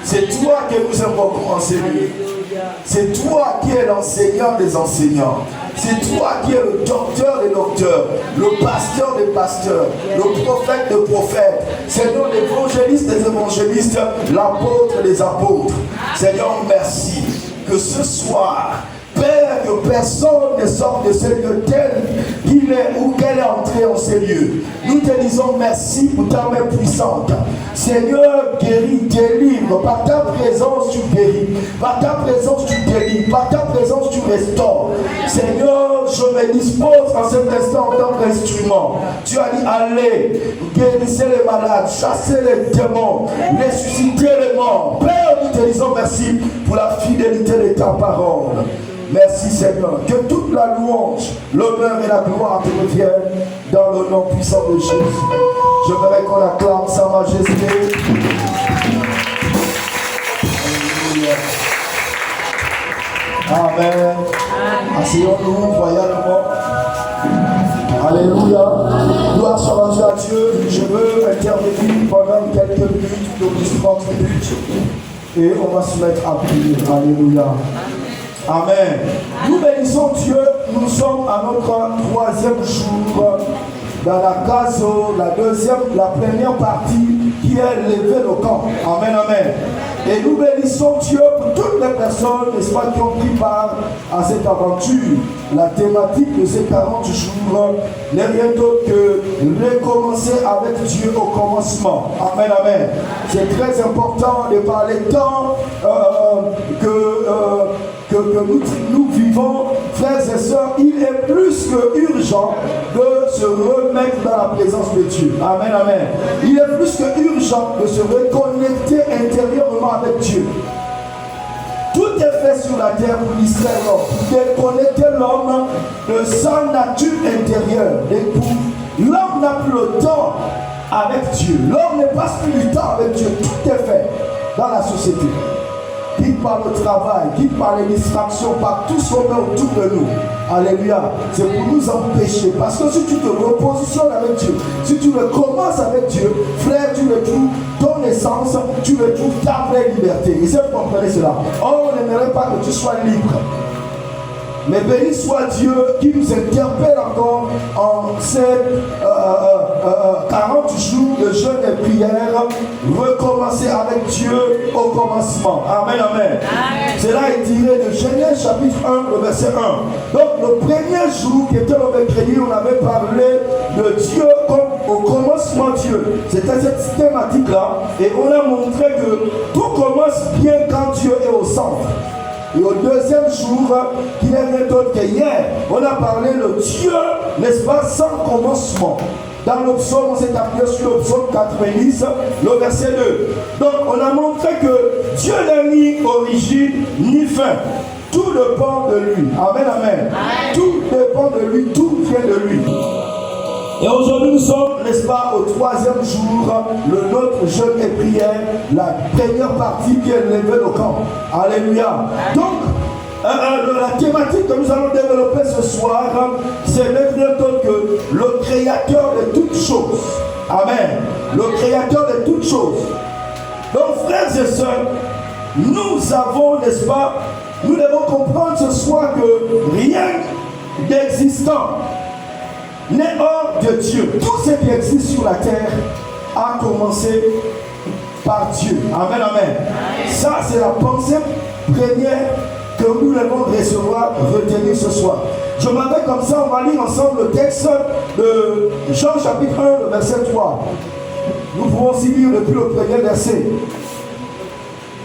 C'est toi que nous invoquons en Seigneur. C'est toi qui es l'enseignant des enseignants. C'est toi qui es le docteur des docteurs, le pasteur des pasteurs, le prophète des prophètes. Seigneur, l'évangéliste des évangélistes, l'apôtre des apôtres. Seigneur, merci que ce soir, peu Père, que personne ne sorte de ce lieu tel qu'il est ou qu'elle est entrée en ces lieux. Nous te disons merci pour ta main puissante. Seigneur, guéris, délivre. Par ta présence, tu guéris. Par ta présence, tu délivres. Par ta présence, tu restaures. Seigneur, je me dispose en cet instant en tant qu'instrument. Tu as dit, allez, guérissez les malades, chassez les démons, ressuscitez les morts. Père, nous te disons merci pour la fidélité de ta parole. Merci Seigneur. Que toute la louange, l'honneur et la gloire te reviennent dans le nom puissant de Jésus. Je voudrais qu'on acclame sa majesté. Amen. Asseyons-nous royalement. Alléluia. Gloire soit à Dieu. Je veux intervenir pendant quelques minutes, donc 30 minutes. Et on va se mettre à prier. Alléluia. Amen. Nous bénissons Dieu. Nous sommes à notre 3e jour dans la case, la première partie qui est lever le camp. Amen, amen. Et nous bénissons Dieu pour toutes les personnes, n'est-ce pas, qui ont pris part à cette aventure. La thématique de ces 40 jours n'est rien d'autre que recommencer avec Dieu au commencement. Amen, amen. C'est très important de parler tant que nous vivons, frères et sœurs. Il est plus que urgent de se remettre dans la présence de Dieu. Amen, amen. Il est plus que urgent de se reconnecter intérieurement avec Dieu. Tout est fait sur la terre pour distraire l'homme, pour déconnecter l'homme de sa nature intérieure. L'homme n'a plus le temps avec Dieu. L'homme ne passe plus du temps avec Dieu. Tout est fait dans la société. Quitte par le travail, quitte par les distractions, par tout ce qu'on met autour de nous. Alléluia. C'est pour nous empêcher. Parce que si tu te repositionnes avec Dieu, si tu recommences avec Dieu, frère, tu retrouves ton essence, tu retrouves ta vraie liberté. Et si vous comprenez cela, on n'aimerait pas que tu sois libre. Mais béni soit Dieu qui nous interpelle encore en ces 40 jours de jeûne et prière. Recommencer avec Dieu au commencement. Amen, amen. Cela est tiré de Genèse chapitre 1, le verset 1. Donc le premier jour qui était le mercredi, on avait parlé de Dieu comme au commencement Dieu. C'était cette thématique-là. Et on a montré que tout commence bien quand Dieu est au centre. Et au deuxième jour, qui n'est rien d'autre que hier, on a parlé de Dieu, n'est-ce pas, sans commencement. Dans le psaume, on s'est appuyé sur le psaume 90, le verset 2. Donc, on a montré que Dieu n'a ni origine, ni fin. Tout dépend de lui. Amen, amen. Tout dépend de lui, tout vient de lui. Et aujourd'hui, nous sommes, n'est-ce pas, au 3e jour, le nôtre jeûne et prière, la première partie qui est lever le camp. Alléluia. Donc, la thématique que nous allons développer ce soir, c'est rien d'autre que le créateur de toutes choses. Amen. Le créateur de toutes choses. Donc, frères et sœurs, nous avons, n'est-ce pas, nous devons comprendre ce soir que rien d'existant n'est hors de Dieu. Tout ce qui existe sur la terre a commencé par Dieu. Amen, amen. Ça, c'est la pensée première que nous devons recevoir, retenir ce soir. Je m'en vais comme ça, on va lire ensemble le texte de Jean chapitre 1, le verset 3. Nous pouvons aussi lire depuis le premier verset.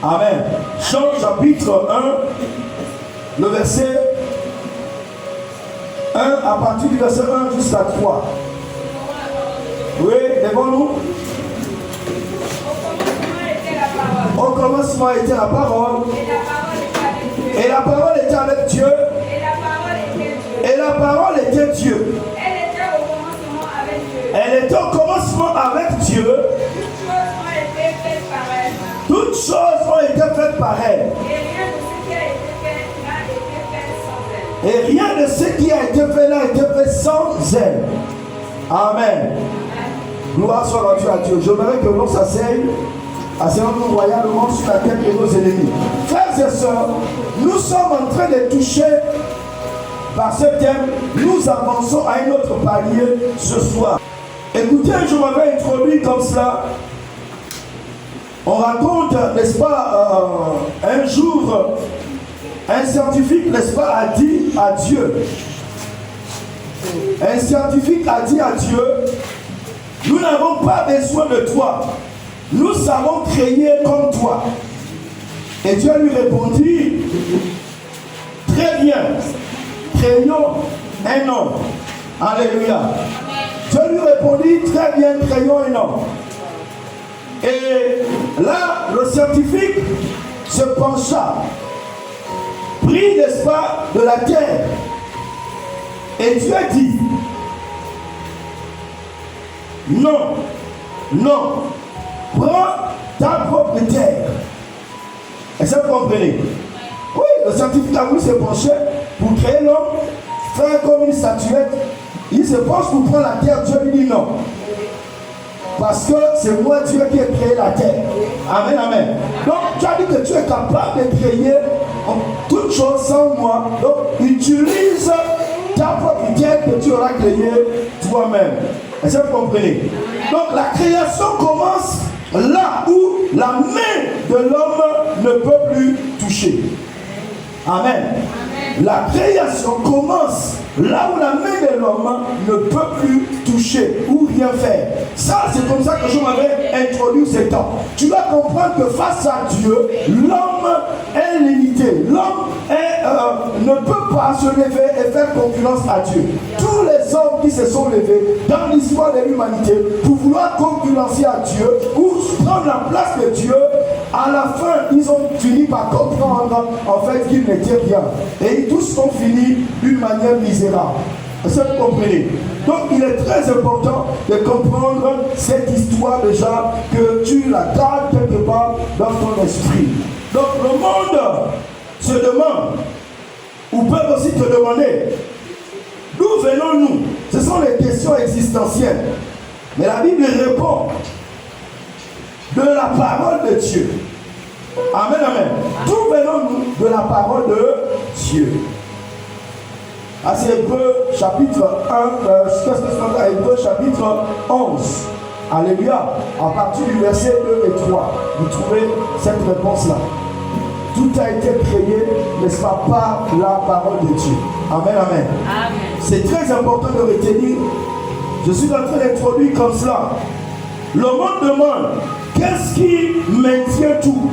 Amen. Jean chapitre 1, le verset 1, à partir du verset 1 jusqu'à 3. Oui, devant nous. Au commencement était la parole. Et la parole était avec Dieu. Et la parole était Dieu. Elle était au commencement avec Dieu. Toutes choses ont été faites par elle. Et rien de ce qui a été fait là a été fait sans elle. Amen. Gloire soit rendue à Dieu. J'aimerais que l'on s'asseye, asseyons-nous royalement sur la tête de nos ennemis. Frères et sœurs, nous sommes en train de toucher par ce thème. Nous avançons à un autre palier ce soir. Écoutez, je m'avais introduit comme cela. On raconte, n'est-ce pas, un jour, Un scientifique, n'est-ce pas, a dit à Dieu. Un scientifique a dit à Dieu, nous n'avons pas besoin de toi. Nous savons créer comme toi. Et Dieu lui répondit, très bien, créons un homme. Alléluia. Dieu lui répondit, très bien, créons un homme. Et là, le scientifique se pencha, prit, n'est-ce pas, de la terre. Et Dieu dit, non, non, prends ta propre terre. Est-ce que vous comprenez? Oui, le scientifique a voulu se pencher pour créer l'homme, faire comme une statuette. Il se penche pour prendre la terre. Dieu lui dit non. Parce que c'est moi Dieu qui ai créé la terre. Amen, amen. Donc tu as dit que tu es capable de créer toutes choses sans moi. Donc utilise ta propre terre que tu auras créée toi-même. Est-ce que vous comprenez? Donc la création commence là où la main de l'homme ne peut plus toucher. Amen. La création commence là où la main de l'homme ne peut plus toucher ou rien faire. Ça, c'est comme ça que je m'avais introduit ce temps. Tu dois comprendre que face à Dieu, l'homme est limité. L'homme ne peut pas se lever et faire concurrence à Dieu. Tous les hommes qui se sont levés dans l'histoire de l'humanité pour vouloir concurrencer à Dieu ou prendre la place de Dieu, à la fin, ils ont fini par comprendre en fait qu'ils n'étaient rien. Et tous sont finis d'une manière misérable. Est-ce que vous comprenez? Donc il est très important de comprendre cette histoire déjà, que tu la gardes quelque part dans ton esprit. Donc le monde se demande, ou peut aussi te demander, d'où venons-nous? Ce sont les questions existentielles. Mais la Bible répond de la parole de Dieu. Amen, amen. D'où venons-nous? De la parole de Dieu. À Hébreux chapitre 1, Hébreux chapitre 11. Alléluia. À partir du verset 2 et 3, vous trouvez cette réponse-là. Tout a été créé, n'est-ce pas, par la parole de Dieu. Amen, amen. Amen. C'est très important de retenir. Je suis en train d'introduire comme cela. Le monde demande, qu'est-ce qui maintient tout?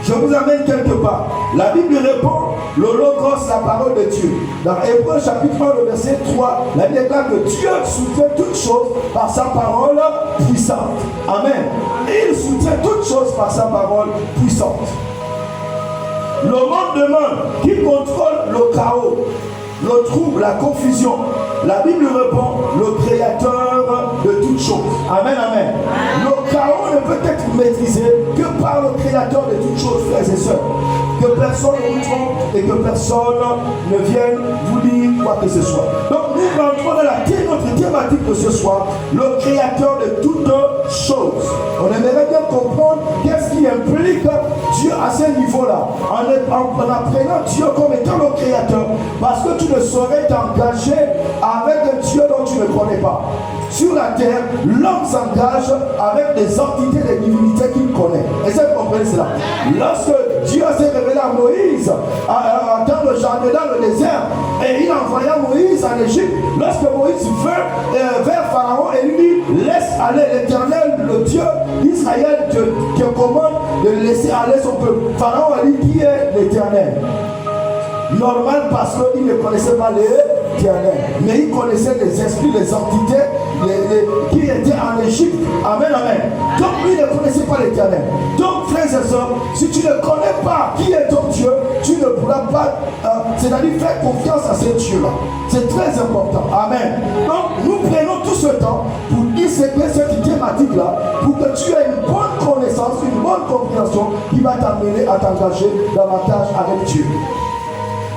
Je vous amène quelque part. La Bible répond, le logos, la parole de Dieu. Dans Hébreux chapitre 1, le verset 3, la Bible déclare que Dieu soutient toutes choses par sa parole puissante. Amen. Il soutient toutes choses par sa parole puissante. Le monde demande qui contrôle le chaos, le trouble, la confusion. La Bible répond, le créateur de toutes choses. Amen, amen. Le chaos ne peut être maîtrisé que par le créateur de toutes choses, frères et sœurs. Que personne ne vous trompe et que personne ne vienne vous dire quoi que ce soit. Donc nous rentrons dans notre thématique de ce soir, le créateur de toutes choses. On aimerait bien comprendre qu'est-ce qui implique Dieu à ce niveau-là, en apprenant Dieu comme étant le créateur, parce que tu ne saurais t'engager avec un Dieu dont tu ne connais pas. Sur la terre, l'homme s'engage avec des entités, des divinités qu'il connaît. Est-ce que vous comprenez cela? Lorsque Dieu s'est révélé à Moïse dans le jardin, dans le désert, et il envoya Moïse en Égypte, lorsque Moïse vint vers Pharaon et lui dit, laisse aller l'Éternel, le Dieu Israël qui commande de laisser aller son peuple. Pharaon a dit, qui est l'Éternel? Normal, parce qu'il ne connaissait pas l'Éternel, mais il connaissait les esprits, les entités qui étaient en Égypte. Amen, amen. Donc lui ne connaissait pas l'Éternel. Donc frères et sœurs, si tu ne connais pas qui est ton Dieu, tu ne pourras pas, c'est-à-dire faire confiance à ce Dieu-là. C'est très important. Amen. Donc nous prenons tout ce temps pour disséquer cette thématique-là, pour que tu aies une bonne connaissance, une bonne compréhension qui va t'amener à t'engager davantage avec Dieu.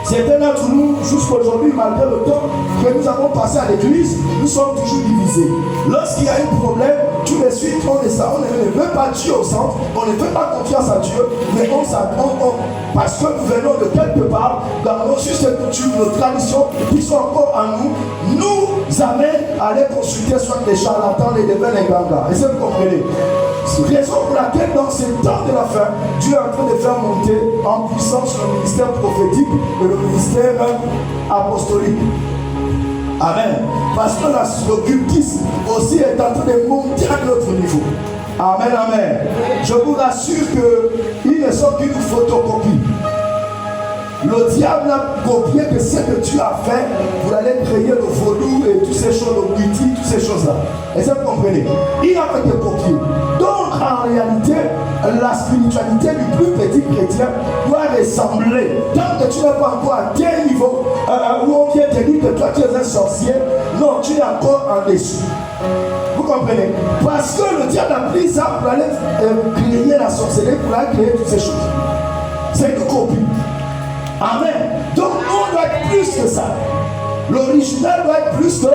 Certains d'entre nous, jusqu'aujourd'hui, malgré le temps que nous avons passé à l'église, nous sommes toujours divisés. Lorsqu'il y a un problème, tout de suite, on ne veut pas Dieu au centre, on ne fait pas confiance à Dieu, mais parce que nous venons de quelque part, dans nos us et coutumes, nos traditions qui sont encore en nous amènent à aller consulter soit des charlatans, les devins, les gangas. Est-ce que vous comprenez? Raison pour laquelle dans ce temps de la fin, Dieu est en train de faire monter en puissance le ministère prophétique et le ministère apostolique. Amen. Parce que l'occultisme aussi est en train de monter à notre niveau. Amen, amen. Je vous rassure qu'il ne sont qu'une photocopie. Le diable a copié que ce que tu as fait pour aller créer le vaudou et toutes ces choses, le multi, toutes ces choses-là. Est-ce que vous comprenez? Il a fait des copies. Donc, en réalité, la spiritualité du plus petit chrétien doit ressembler. Tant que tu n'es pas encore à tel niveau où on vient te dire que toi tu es un sorcier, non, tu es encore en dessous. Vous comprenez? Parce que le diable a pris ça pour aller créer la sorcellerie, pour aller créer toutes ces choses. C'est une copie. Amen. Donc nous on doit être plus que ça. L'original doit être plus que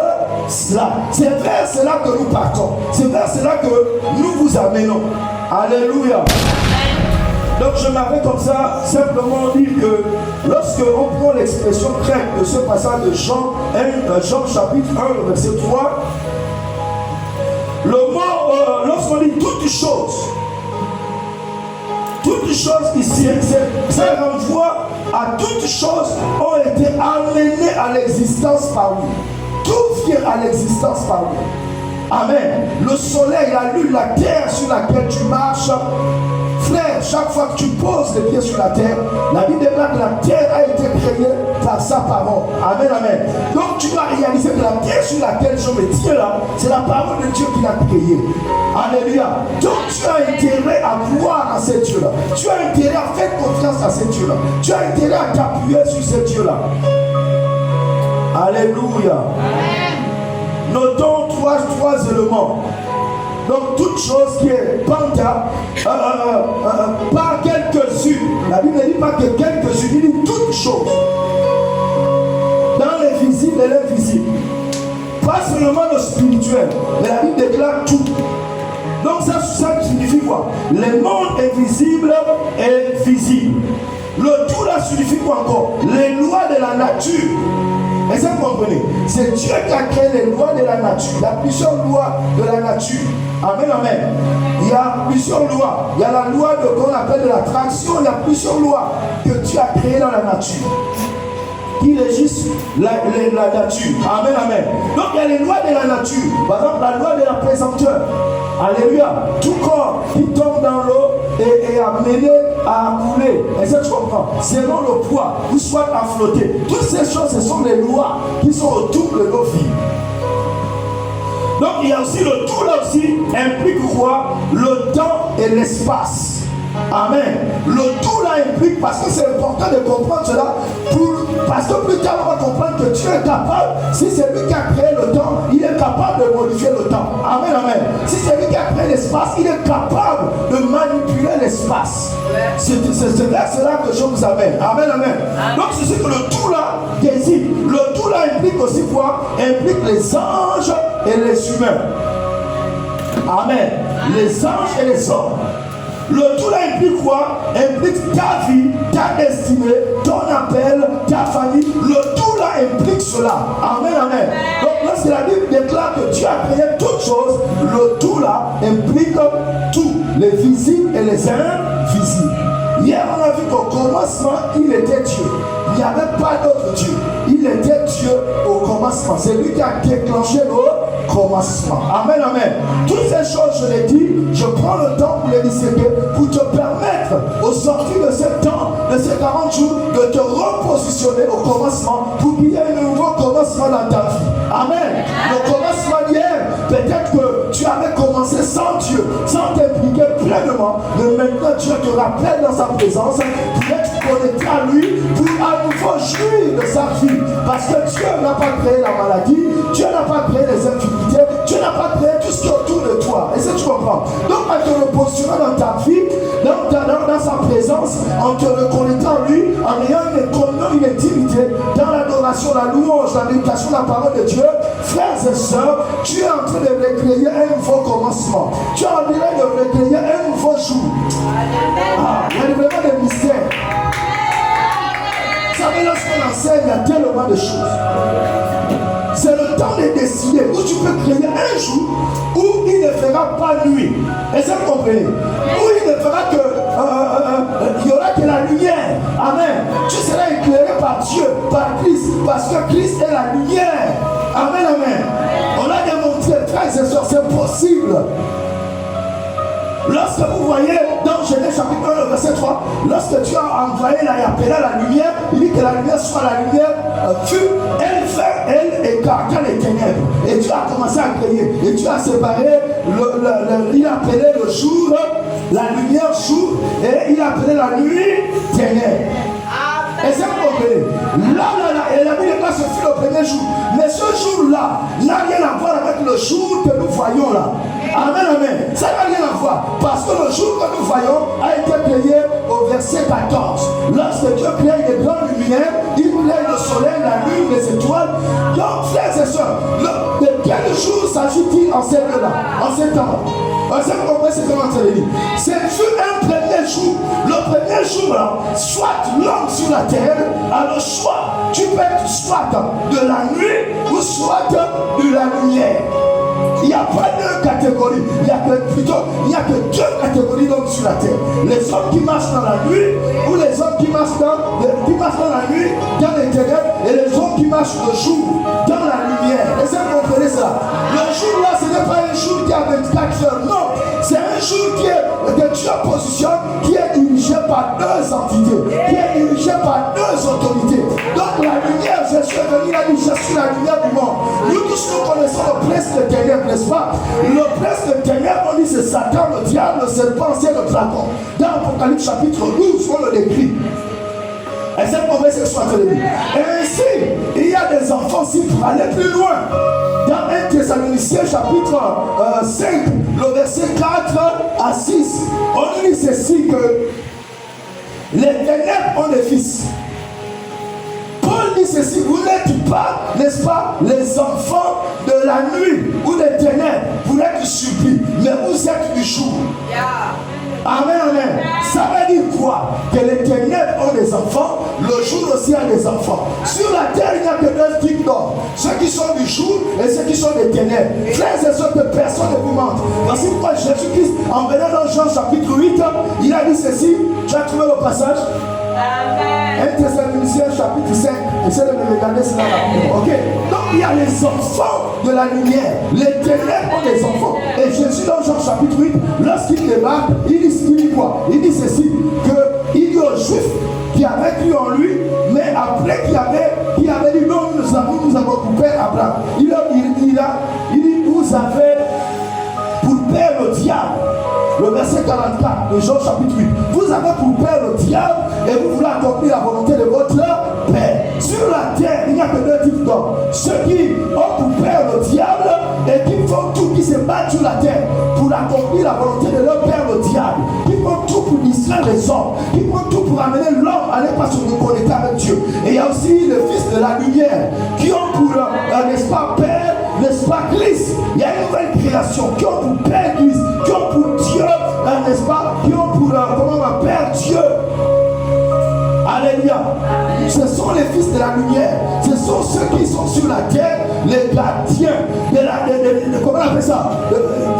cela. C'est vers cela que nous partons. C'est vers cela que nous vous amenons. Alléluia. Donc je m'arrête comme ça, simplement dire que lorsque on prend l'expression grecque de ce passage de Jean, Jean chapitre 1, verset 3, le mot, lorsqu'on dit toutes choses ici, ça renvoie à toutes choses ont été amenées à l'existence par lui. Tout vient à l'existence par lui. Amen. Le soleil, la lune, la terre sur laquelle tu marches. Frère, chaque fois que tu poses les pieds sur la terre, la Bible déclare que la terre a été créée par sa parole. Amen, amen. Donc tu dois réaliser que la terre sur laquelle je me tiens là, c'est la parole de Dieu qui l'a créée. Alléluia. Donc tu as intérêt à croire à ce Dieu-là. Tu as intérêt à faire confiance à ce Dieu-là. Tu as intérêt à t'appuyer sur ce Dieu-là. Alléluia. Amen. Notons trois éléments. Donc toute chose qui est panta, pas quelques-unes. La Bible ne dit pas que quelques-unes, il dit toutes choses. Dans les visibles et l'invisible. Pas seulement le spirituel, mais la Bible déclare tout. Donc ça signifie quoi? Les mondes invisibles et visibles. Le tout là signifie quoi encore? Les lois de la nature. Est-ce que vous comprenez? C'est Dieu qui a créé les lois de la nature. Il y a plusieurs lois de la nature. Amen, amen. Il y a plusieurs lois. Il y a la loi qu'on appelle de l'attraction. Il y a plusieurs lois que Dieu a créées dans la nature, qui régissent la nature. Amen, amen. Donc il y a les lois de la nature. Par exemple, la loi de la pesanteur. Alléluia. Tout corps qui tombe dans l'eau est amené à couler. Est-ce que tu comprends? Selon le poids, ou soit à flotter. Toutes ces choses, ce sont les lois qui sont autour de nos vies. Donc il y a aussi le tout là aussi implique quoi? Le temps et l'espace. Amen. Le tout là implique, parce que c'est important de comprendre cela, parce que plus tard on va comprendre que Dieu est capable, si c'est lui qui a créé le temps, il est capable de modifier le temps. Amen, amen. Si c'est lui qui a créé l'espace, il est capable de manipuler l'espace. C'est vers cela que je vous amène. Amen, amen. Donc c'est ce que le tout là désigne. Le tout là implique aussi quoi? Implique les anges et les humains. Amen. Les anges et les hommes. Le tout là implique quoi? Implique ta vie, ta destinée, ton appel, ta famille. Le tout là implique cela. Amen, amen. Donc lorsque la Bible déclare que Dieu a créé toutes choses, le tout là implique tout, les visibles et les invisibles. Hier on a vu qu'au commencement il était Dieu. Il n'y avait pas d'autre Dieu. Il était Dieu au commencement. C'est lui qui a déclenché le commencement. Amen, amen. Toutes ces choses, je l'ai dit, je prends le temps pour les disséquer, pour te permettre, au sortir de ce temps, de ces 40 jours, de te repositionner au commencement, pour qu'il y ait un nouveau commencement dans ta vie. Amen. Le commencement d'hier, peut-être que tu avais commencé sans Dieu, sans t'impliquer pleinement, mais maintenant Dieu te rappelle dans sa présence, pour être connecté à lui, pour à nouveau jouir de sa vie. Parce que Dieu n'a pas créé la maladie, Dieu n'a pas créé les infirmités, Dieu n'a pas créé tout ce qui est autour de toi. Est-ce que tu comprends? Donc en te repositionnant dans ta vie, dans sa présence, en te reconnectant en lui, en ayant une communion, une intimité, dans l'adoration, la louange, la méditation, la parole de Dieu, frères et sœurs, tu es en train de recréer un nouveau commencement. Tu es en train de recréer un nouveau jour. Il y a vraiment des mystères. Vous savez, lorsqu'on enseigne, il y a tellement de choses. C'est le temps de décider où tu peux créer un jour où il ne fera pas nuit. Et ça, vous comprenez? Où il ne fera que il y aura que la lumière. Amen. Tu seras éclairé par Dieu, par Christ, parce que Christ est la lumière. Amen, amen. On a démontré, frères et sœurs, c'est possible. Lorsque vous voyez dans Genèse chapitre 1, verset 3, lorsque Dieu a envoyé et appelé la lumière, il dit que la lumière soit la lumière fut, elle écarta les ténèbres. Et Dieu a commencé à créer. Et Dieu a séparé, il a appelé le jour, la lumière jour, et il a appelé la nuit ténèbres. Et c'est compris. Là, et la Bible ce fut le premier jour. Mais ce jour-là n'a rien à voir avec le jour que nous voyons là. Amen, amen. Ça n'a rien à voir. Parce que le jour que nous voyons a été créé au verset 14. Lorsque Dieu crée les grandes luminaires, il crée le soleil, la lune, les étoiles. Donc, frères et sœurs, de quel jour s'agit-il en ces lieux-là, en ces temps? Vous comprenez ce que je dis? C'est un premier jour. Le premier jour, là, soit l'homme sur la terre a le choix. Tu peux être soit de la nuit ou soit de la lumière. Il n'y a pas deux catégories. Il n'y a que deux catégories d'hommes sur la terre. Les hommes qui marchent dans la nuit ou les hommes qui marchent dans la nuit, dans les ténèbres, et les hommes qui marchent le jour, dans la lumière. Est-ce que vous comprenez ça? Le jour là, ce n'est pas un jour qui a 24 heures. Non, c'est un jour que Dieu positionne, qui est dirigé par deux entités, qui est dirigé par deux autorités. Donc la lumière, je suis venu, il a dit, je suis la lumière du monde. Nous tous nous connaissons le prince de ténèbres, n'est-ce pas? Le prince de ténèbres, on dit c'est Satan, le diable, le serpent, c'est le dragon. Dans Apocalypse chapitre 12, on le décrit. Et c'est pour ce que je suis en train de dire. Et ainsi, il y a des enfants, si pour aller plus loin, dans 1 Thessaloniciens chapitre 5, le verset 4 à 6, on dit ceci que les ténèbres ont des fils. Paul dit ceci, vous n'êtes pas, n'est-ce pas, les enfants de la nuit ou des ténèbres pour être surpris, mais vous êtes du jour. Amen, amen. Ça veut dire quoi? Que les ténèbres ont des enfants, le jour aussi a des enfants. Sur la terre, il n'y a que deux types d'hommes. Ceux qui sont du jour et ceux qui sont des ténèbres. Frères et sœurs, que personne ne vous mente. Voici pourquoi Jésus-Christ, en venant dans Jean chapitre 8, il a dit ceci. Tu as trouvé le passage? Amen. 1 Thessaloniciens chapitre 5. Essayez de me regarder cela là. Ok. Donc il y a les enfants de la lumière. Les ténèbres ont des enfants. Et Jésus dans Jean chapitre 8, lorsqu'il débarque, il dit quoi? Il dit ceci, qu'il dit aux Juifs qui avaient cru en lui, mais après qui avait dit non, nous avons pour père Abraham. Il dit, vous avez pour père le diable. Le verset 44 de Jean chapitre 8. Vous avez pour père le diable et vous voulez accomplir la volonté de votre père. Sur la terre, il n'y a que deux types d'hommes. Ceux qui ont pour père le diable et qui font tout, qui se battent sur la terre pour accomplir la volonté de leur père le diable. Qui font tout pour distraire les hommes. Qui font tout pour amener l'homme à ne pas se reconnecter avec Dieu. Et il y a aussi le fils de la lumière qui ont pour, n'est-ce pas, père, n'est-ce pas, Christ. Il y a une nouvelle création qui ont pour père Christ, qui ont pour Dieu, n'est-ce pas, qui ont pour, comment on appelle, Dieu. Alléluia. Ce sont les fils de la lumière. Ce sont ceux qui sont sur la terre, les gardiens comment on appelle ça,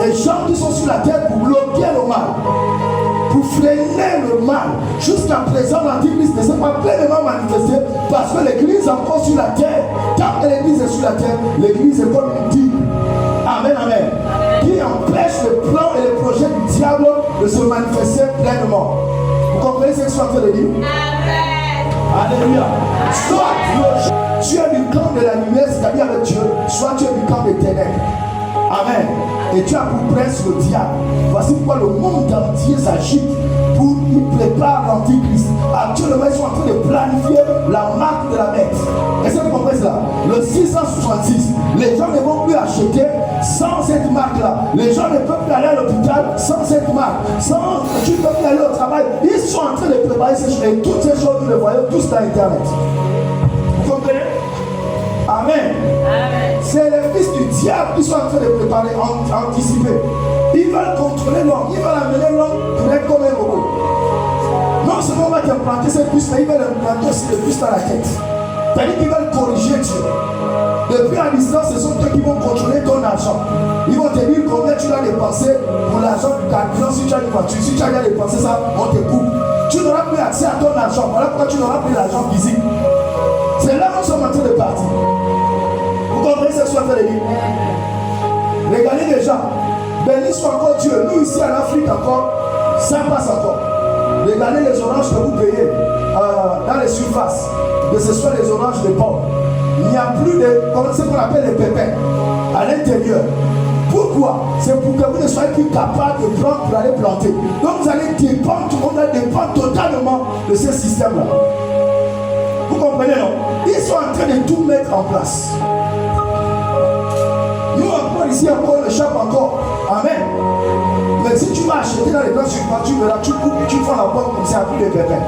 les gens qui sont sur la terre pour bloquer le mal, pour freiner le mal. Jusqu'à présent, l'Antichrist ne s'est pas pleinement manifesté parce que l'église est encore sur la terre. Tant que l'église est sur la terre, l'église est comme une digue. Amen, amen. Qui empêche les plans et les projets du diable de se manifester pleinement. Vous comprenez ce que je suis en train de dire? Alléluia. Soit tu es du camp de la lumière, c'est-à-dire avec Dieu, soit tu es du camp des ténèbres. Amen. Et tu as pour prince le diable. Voici pourquoi le monde entier s'agite pour y préparer l'Antichrist. Actuellement, ils sont en train de planifier la marque de la bête. Est-ce que vous comprenez cela? Le 666, les gens ne vont plus acheter sans cette marque-là. Les gens ne peuvent plus aller à l'hôpital sans cette marque. Tu ne peux plus aller au travail. Ils sont en train de préparer ces choses. Et toutes ces choses, nous les voyons tous dans Internet. Vous comprenez? Amen. C'est les fils du diable qui sont en train de préparer, anticiper. Ils veulent contrôler l'homme. Ils veulent amener l'homme pour être comme un robot. Non seulement on va t'implanter cette puce, mais ils veulent implanter aussi des puces dans la tête. C'est-à-dire qu'ils veulent corriger Dieu. Depuis à distance, ce sont eux qui vont contrôler ton argent. Ils vont te dire combien tu l'as dépensé pour l'argent du carburant, si tu as une voiture, si tu as déjà dépensé ça, on te coupe. Tu n'auras plus accès à ton argent. Voilà pourquoi tu n'auras plus l'argent physique. C'est là que nous sommes en train de partir. Vous comprenez ce que je suis en train de dire? Regardez les gens. Béni soit encore Dieu. Nous ici en Afrique encore, ça passe encore. Regardez les oranges que vous payez dans les surfaces, que ce soit les oranges de pommes. Il n'y a plus de ce qu'on appelle les pépins à l'intérieur. Pourquoi? C'est pour que vous ne soyez plus capable de prendre pour aller planter. Donc vous allez dépendre, on va dépendre totalement de ce système-là. Vous comprenez, non? Ils sont en train de tout mettre en place. Nous encore ici, encore le chape encore. Amen. Mais si tu vas acheter dans les grandes surfaces, tu verras, tu coupes, tu fais la pomme comme ça, avec des pépins.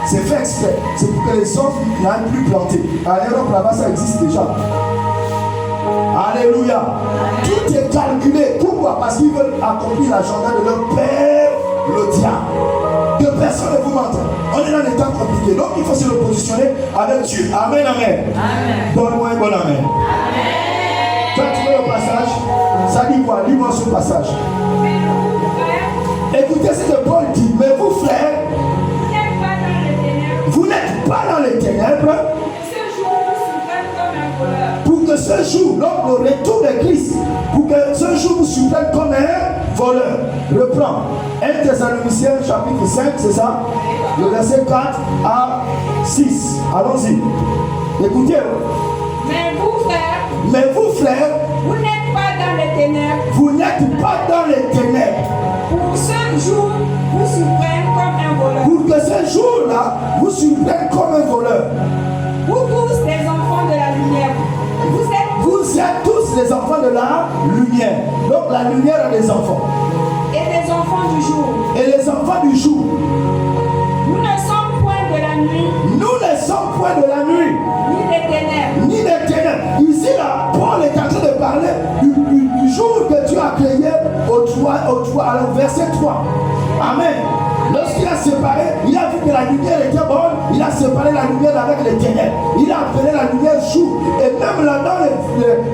C'est fait exprès. C'est pour que les hommes n'aillent plus planter. À l'Europe, là-bas, ça existe déjà. Alléluia. Tout est calculé. Pourquoi? Parce qu'ils veulent accomplir l'agenda de leur père, le diable. Que personne ne vous mente. On est dans des temps compliqués. Donc il faut se repositionner avec Dieu. Amen, amen. Donne-moi un bon amen. Amen. Tu as trouvé le passage? Ça dit quoi? Lis-moi ce passage. Écoutez ce que Paul dit. Mais vous, frères, vous n'êtes pas dans les ténèbres. Pour que ce jour, donc le retour de Christ, pour que ce jour vous surprenne comme un voleur. Reprends. 1 Thessaloniciens chapitre 5, c'est ça? Le verset 4 à 6. Allons-y. Écoutez. Mais vous, frères, vous n'êtes pas dans les ténèbres. Vous n'êtes pas dans les ténèbres. Pour ce jour, vous surprenne comme un voleur. Pour que ce jour-là vous surprenne comme un voleur. Vous tous les enfants de la lumière. Vous êtes tous les enfants de la lumière. Donc la lumière a des enfants. Et les enfants du jour. Et les enfants du jour. Nous ne sommes point de la nuit. Nous ne sommes point de la nuit. Ni des ténèbres. Ni des ténèbres. Ici là, Paul est en train de parler du jour que Dieu a créé alors verset 3. Amen. Lorsqu'il a séparé, il a vu que la lumière était bonne, il a séparé la lumière avec les ténèbres. Il a appelé la lumière jour. Et même là dans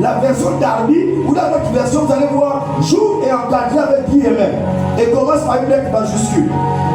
la version d'Arby, ou dans notre version, vous allez voir, jour est encadré avec guillemets. Et commence par une lettre majuscule.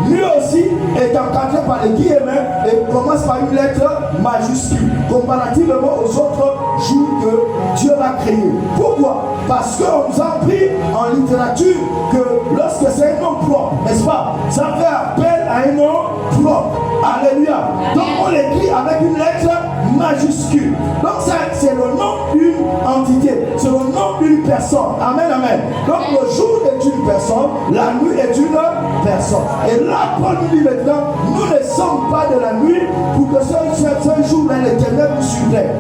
Lui aussi est encadré par les guillemets et commence par une lettre majuscule. Comparativement aux autres jours que Dieu a créés. Pourquoi? Parce qu'on nous a appris en littérature que lorsque c'est un nom propre, n'est-ce pas? Ça fait appel à un nom propre. Alléluia. Donc on l'écrit avec une lettre majuscule. Donc ça, c'est le nom d'une entité. C'est le nom d'une personne. Amen, amen. Donc le jour est une personne, la nuit est une personne. Et là, Paul nous dit maintenant, nous ne sommes pas de la nuit pour que ce jour dans les ténèbres nous suivraient.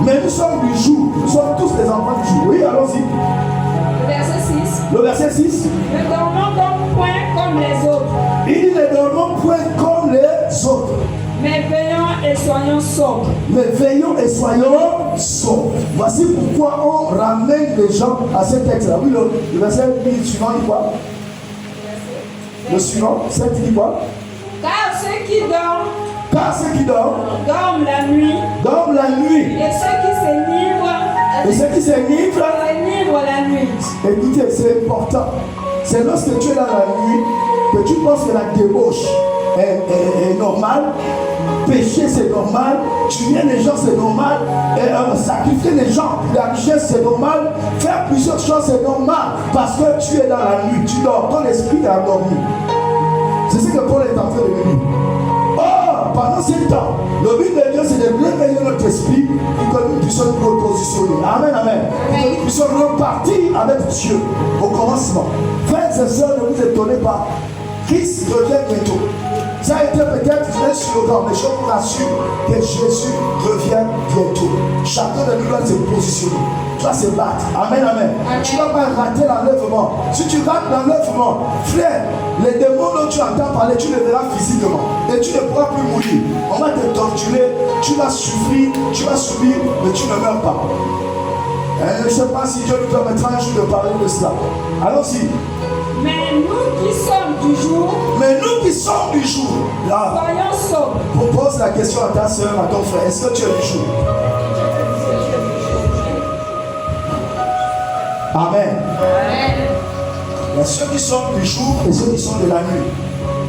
Mais nous sommes du jour. Nous sommes tous les enfants du jour. Oui, allons-y. Le verset 6. Le verset 6. Ne dormons donc point comme les autres. Il dit ne dormons point comme les autres. Mais veillons et soyons sobres. Mais veillons et soyons sobres. Voici pourquoi on ramène les gens à ce texte-là. Oui, le verset suivant dit quoi? Le suivant, c'est dit quoi? Car ceux qui dorment dorment la nuit. Dorment la nuit. Et ceux qui s'enivrent la nuit. Écoutez, c'est important. C'est lorsque tu es dans la nuit que tu penses que la débauche est normale. Pécher c'est normal, tuer les gens c'est normal, sacrifier les gens, la richesse c'est normal, faire plusieurs choses c'est normal parce que tu es dans la nuit, tu dors, ton esprit est endormi. C'est ce que Paul est en train de dire. Or, pendant ce temps, le but de Dieu c'est de réveiller notre esprit pour que nous puissions nous repositionner. Amen, amen. Pour que nous puissions repartir avec Dieu au commencement. Frères et sœurs, ne vous étonnez pas, Christ revient bientôt. Ça a été peut-être un slogan, mais je vous rassure que Jésus revient bientôt. Chacun de nous doit se positionner, doit se battre. Amen, amen. Tu ne vas pas rater l'enlèvement. Si tu rates l'enlèvement, frère, les démons dont tu entends parler, tu les verras physiquement. Et tu ne pourras plus mourir. On va te torturer, tu vas souffrir, mais tu ne meurs pas. Je ne sais pas si Dieu nous permettra un jour de parler de cela. Allons-y. Mais nous qui sommes du jour, là, soyons sobres. Pose la question à ta soeur, à ton frère. Est-ce que tu es du jour? Amen. Amen. Il y a ceux qui sont du jour et ceux qui sont de la nuit.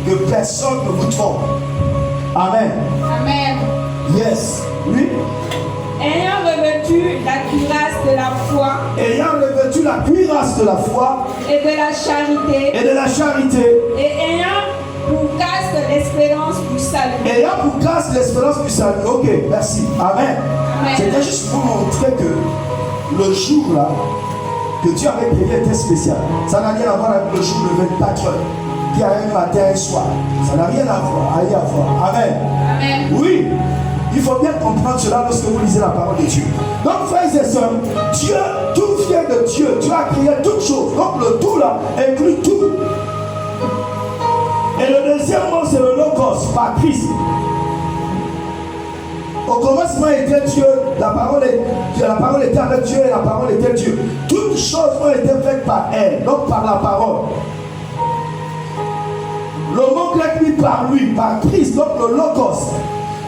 Que personne ne vous trompe. Amen. Amen. Yes. Oui. Ayant revêtu la cuirasse de la foi. Ayant revêtu la cuirasse de la foi. Et de la charité. Et de la charité. Et ayant pour casque l'espérance du salut. Ayant pour casque l'espérance du salut. Ok, merci. Amen. Amen. C'était juste pour montrer que le jour là, que Dieu avait créé était spécial. Ça n'a rien à voir avec le jour de 24 heures. Qui a un matin et un soir. Ça n'a rien à voir. Allez à voir. Amen. Amen. Oui. Il faut bien comprendre cela lorsque vous lisez la parole de Dieu. Donc, frères et sœurs, Dieu, tout vient de Dieu. Dieu a créé toutes choses. Donc, le tout là inclut tout. Et le deuxième mot, c'est le logos, par Christ. Au commencement était Dieu, la parole était avec Dieu et la parole était Dieu. Toutes choses ont été faites par elle, donc par la parole. Le mot grec dit par lui, par Christ, donc le logos.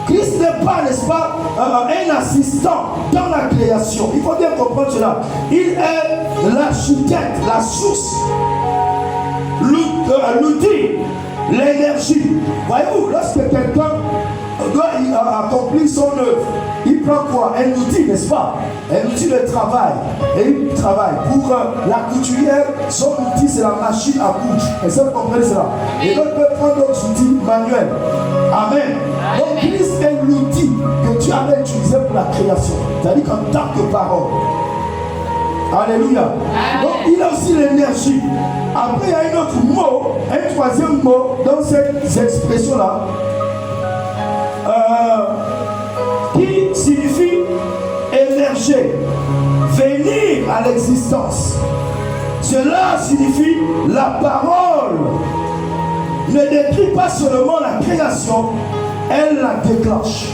Christ n'est pas, n'est-ce pas, un assistant dans la création. Il faut bien comprendre cela. Il est l'architecte, la source, l'outil, l'énergie. Voyez-vous, lorsque quelqu'un doit accomplir son œuvre, il prend quoi? Un outil, n'est-ce pas? Un outil de travail. Et il travaille. Pour la couturière, son outil, c'est la machine à coudre. Et ça, vous comprenez cela? Et l'autre peut prendre d'autres outils manuels. Amen. Donc, Christ est l'outil que Dieu avait utilisé pour la création. C'est-à-dire qu'en tant que parole. Alléluia. Donc, il a aussi l'énergie. Après, il y a un autre mot, un troisième mot dans cette expression-là. Qui signifie émerger, venir à l'existence. Cela signifie la parole ne décrit pas seulement la création, elle la déclenche.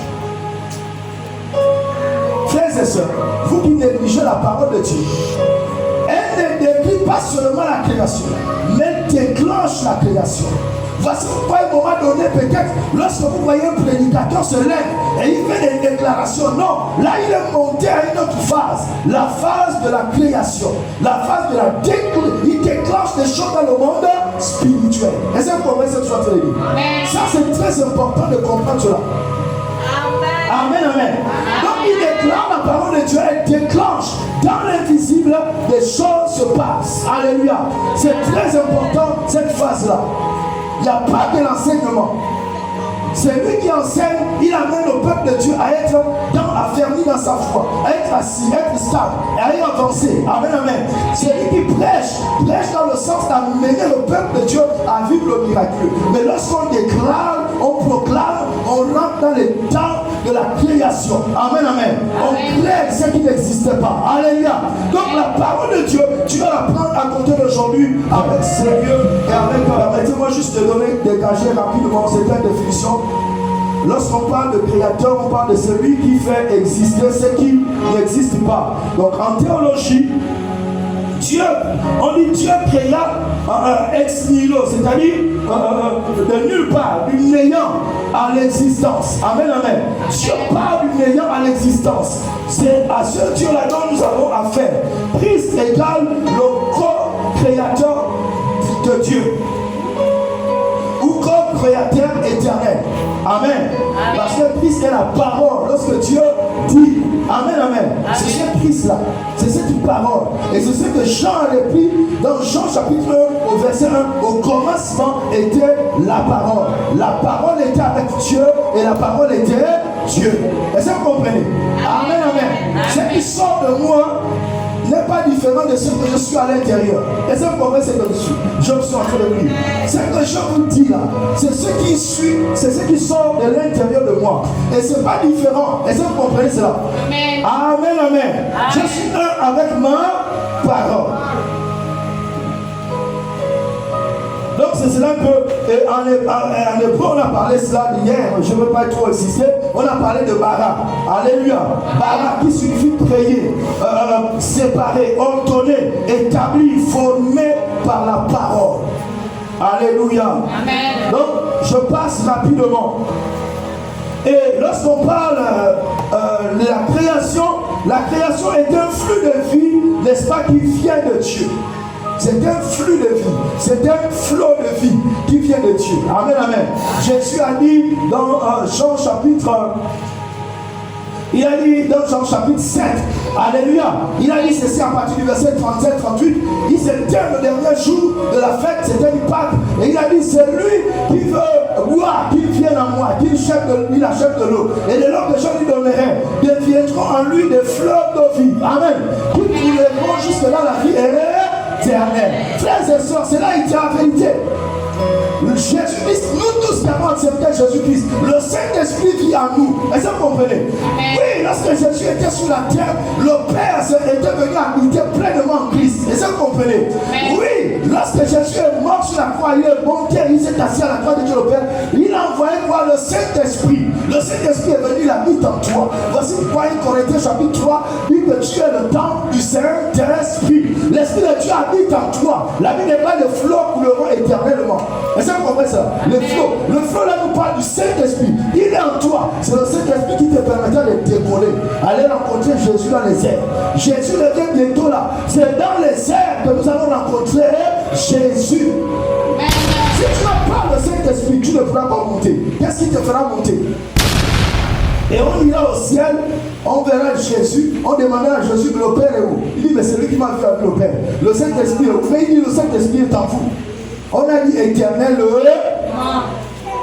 Frères et sœurs, vous qui négligez la parole de Dieu, elle ne décrit pas seulement la création, mais elle déclenche la création. Voici pourquoi à un moment donné, peut-être, lorsque vous voyez un prédicateur se lève et il fait des déclarations, non, là il est monté à une autre phase, la phase de la création, la phase de la déclenche. Il déclenche des choses dans le monde spirituel. Est-ce que vous comprenez ce que je suis en train de dire? Ça, c'est très important de comprendre cela. Amen, amen. Donc il déclare la parole de Dieu, elle déclenche dans l'invisible, des choses se passent. Alléluia. C'est très important cette phase-là. Il n'y a pas de l'enseignement. C'est lui qui enseigne, il amène le peuple de Dieu à être affermi dans sa foi, à être assis, à être stable, et à y avancer. Amen, amen. C'est lui qui prêche dans le sens d'amener le peuple de Dieu à vivre le miraculeux. Mais lorsqu'on déclare, on proclame, on rentre dans les temps de la création. Amen, amen. On crée ce qui n'existait pas. Alléluia. Donc la parole de Dieu, tu vas la prendre à côté d'aujourd'hui avec sérieux et avec... Permettez-moi juste de dégager rapidement cette définition. Lorsqu'on parle de créateur, on parle de celui qui fait exister ce qui n'existe pas. Donc en théologie, Dieu, on dit Dieu créa ex nihilo, c'est-à-dire de nulle part, du néant à l'existence. Amen, amen. Dieu part du néant à l'existence. C'est à ce Dieu-là dont nous avons affaire. Christ égale le co-créateur de Dieu. Ou co-créateur éternel. Amen. Parce que Christ est la parole. Lorsque Dieu dit Amen, amen. C'est ce Christ-là. C'est cette parole. Et c'est ce que Jean a repris dans Jean chapitre 1 au verset 1. Au commencement était la parole. La parole était avec Dieu et la parole était Dieu. Est-ce que vous comprenez? Amen, amen. Ce qui sort de moi n'est pas différent de ce que je suis à l'intérieur. Est-ce que vous comprenez ce que je suis? Je me suis en train de dire. Ce que je vous dis là, c'est ce qui suit, c'est ce qui sort de l'intérieur de moi. Et ce n'est pas différent. Est-ce que vous comprenez cela? Amen. Amen, amen. Je suis un avec ma parole. Donc c'est cela que en hébreu on a parlé cela hier, je ne veux pas trop insister, on a parlé de bara. Alléluia. Bara qui signifie créer, séparer, ordonner, établi, formé par la parole. Alléluia. Amen. Donc je passe rapidement. Et lorsqu'on parle de la création est un flux de vie, n'est-ce pas, qui vient de Dieu. C'est un flux de vie, c'est un flot de vie qui vient de Dieu. Amen, amen. Jésus a dit dans Jean chapitre Il a dit dans Jean chapitre 7, alléluia, il a dit ceci à partir du verset 37-38, il c'était le dernier jour de la fête, c'était une Pâque, et il a dit c'est lui qui veut boire, qu'il vienne à moi, qu'il achète de l'eau, et de l'eau que je lui donnerai, deviendront en lui des fleuves d'eau vive, amen, qui couleront jusque là la vie éternelle. Frères et sœurs, c'est là il dit la vérité. Jésus-Christ, nous tous qui avons accepté Jésus-Christ, le Saint-Esprit vit en nous. Est-ce que vous comprenez? Oui, lorsque Jésus était sur la terre, le Père était venu habiter pleinement en Christ. Est-ce que vous comprenez? Oui, lorsque Jésus est mort sur la croix, il est monté, il s'est assis à la croix de Dieu le Père, il a envoyé voir le Saint-Esprit. Le Saint-Esprit est venu, il habite en toi. Voici pourquoi Corinthiens chapitre 3 dit que tu es le temple du Saint-Esprit. L'Esprit de Dieu habite en toi. La vie n'est pas de flot couleront éternellement. Est-ce que vous comprenez ça? Le flot là nous parle du Saint-Esprit. Il est en toi. C'est le Saint-Esprit qui te permettra de décoller. Aller rencontrer Jésus dans les airs. Jésus revient bientôt là. C'est dans les airs que nous allons rencontrer Jésus. Si tu n'as pas le Saint-Esprit, tu ne pourras pas monter. Qu'est-ce qui te fera monter? Et on ira au ciel, on verra Jésus, on demandera à Jésus, le Père est où? Il dit, mais c'est lui qui m'a vu avec le Père. Le Saint-Esprit est où? Mais il dit, le Saint-Esprit est en vous. On a dit éternel.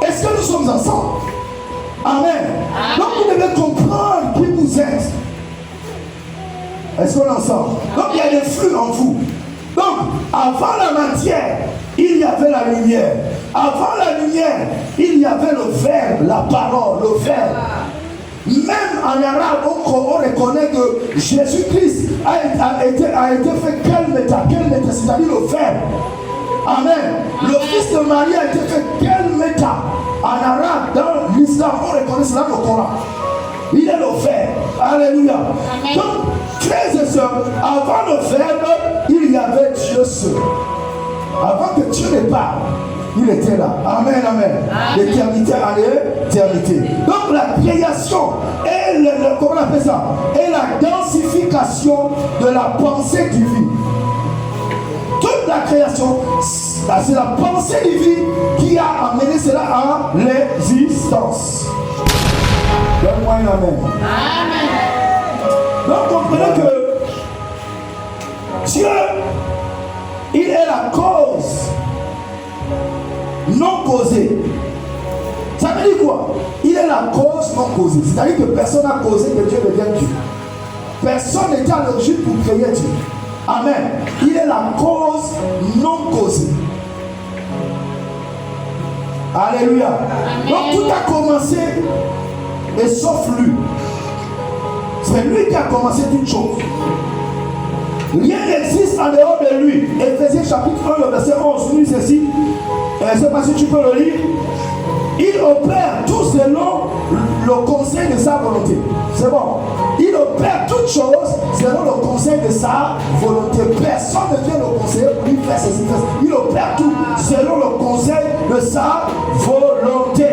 Est-ce que nous sommes ensemble? Amen. Donc vous devez comprendre qui vous êtes. Est-ce qu'on est ensemble? Donc il y a des flux en vous. Donc avant la matière, il y avait la lumière. Avant la lumière, il y avait le verbe, la parole, le verbe. Même en arabe, on reconnaît que Jésus-Christ a été fait quel méta, c'est-à-dire le verbe. Amen. Le fils de Marie a été fait quel méta. En arabe, dans l'islam, on reconnaît cela dans le Coran. Il est le verbe. Alléluia. Amen. Donc, frères et sœurs, avant le verbe, il y avait Dieu seul. Avant que Dieu ne parle, il était là. Amen, amen. D'éternité à l'éternité. Donc la création est comment on appelle ça? Est la densification de la pensée divine. Toute la création, c'est la pensée divine qui a amené cela à l'existence. Donne-moi un amen. Amen. Donc comprenez que Dieu, il est la cause non causée. Ça veut dire quoi? Il est la cause non causée. C'est-à-dire que personne n'a causé que Dieu devienne Dieu. Personne n'était à l'origine pour créer Dieu. Amen. Il est la cause non causée. Alléluia. Amen. Donc tout a commencé et sauf lui. C'est lui qui a commencé toutes choses. Rien n'existe en dehors de lui. Éphésiens chapitre 1, le verset 11, nous dit ceci. Je ne sais pas si tu peux le lire. Il opère tout selon le conseil de sa volonté. C'est bon. Il opère toutes choses selon le conseil de sa volonté. Personne ne vient le conseiller pour lui faire ceci. Il opère tout selon le conseil de sa volonté.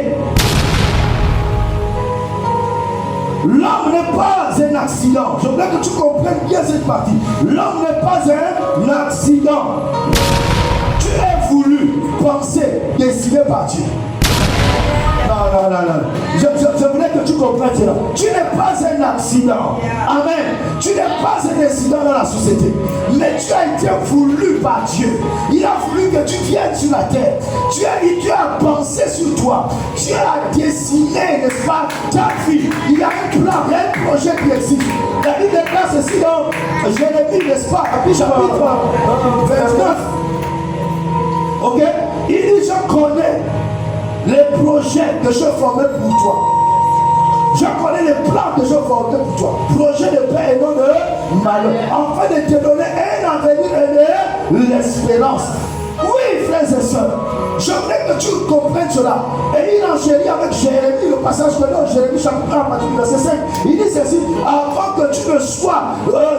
L'homme n'est pas un accident. Je voudrais que tu comprennes bien cette partie. L'homme n'est pas un accident. Tu es voulu, pensé, décidé par Dieu. Non. Je voulais que tu comprennes cela. Tu n'es pas un accident. Amen. Tu n'es pas un incident dans la société. Mais tu as été voulu par Dieu. Il a voulu que tu viennes sur la terre. Dieu a pensé sur toi. Dieu a dessiné, n'est-ce pas, ta vie. Il y a un plan, il y a un projet qui existe. La Bible déclare ceci dans Jérémie, n'est-ce pas, chapitre 29. Ok? Il dit, je connais les projets que je formais pour toi. Je connais les plans que je formais pour toi. Projet de paix et non de malheur. Afin de te donner un avenir et de l'espérance. Oui, frères et sœurs, je voudrais que tu comprennes cela. Et il enchérit avec Jérémie, le passage que dans Jérémie chapitre 1, partir du verset 5. Il dit ceci, avant que tu ne sois,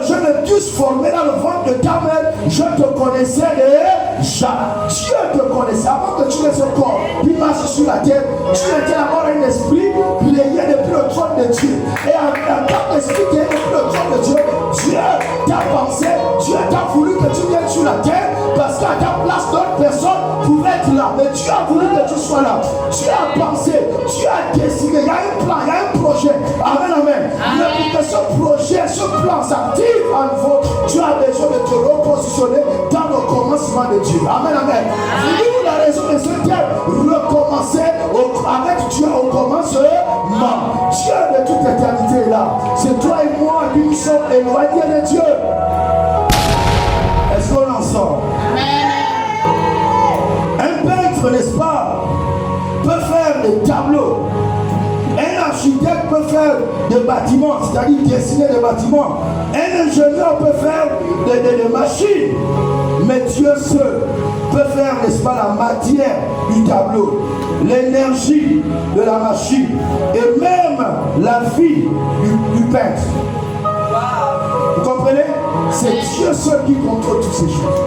je ne t'eusse formé dans le ventre de ta mère, je te connaissais déjà. Dieu te connaissait avant que tu n'aies ce corps. Il marche sur la terre. Tu étais d'abord un esprit, il est trône de Dieu. Et en tant qu'esprit qui est le trône de Dieu, Dieu t'a pensé, Dieu t'a voulu que tu viennes sur la terre, parce qu'à ta place, d'autres personnes pouvaient être là. Mais Dieu a voulu que tu sois là. Dieu a pensé, Dieu a décidé. Il y a un plan, il y a un projet. Amen, amen. Mais pour que ce projet, ce plan s'active à nouveau, tu as besoin de te repositionner dans le commencement de Dieu. Amen, amen. Nous, la raison de ce terme, recommencer avec Dieu au commencement. Dieu de toute éternité est là. C'est toi et moi qui nous sommes éloignés de Dieu. Est-ce qu'on en sort? Un peintre, n'est-ce pas, peut faire des tableaux. Un architecte peut faire des bâtiments, c'est-à-dire dessiner des bâtiments. Un ingénieur peut faire des machines. Mais Dieu seul peut faire, n'est-ce pas, la matière du tableau, l'énergie de la machine et même la vie du peintre. Vous comprenez? C'est Dieu seul qui contrôle toutes ces choses.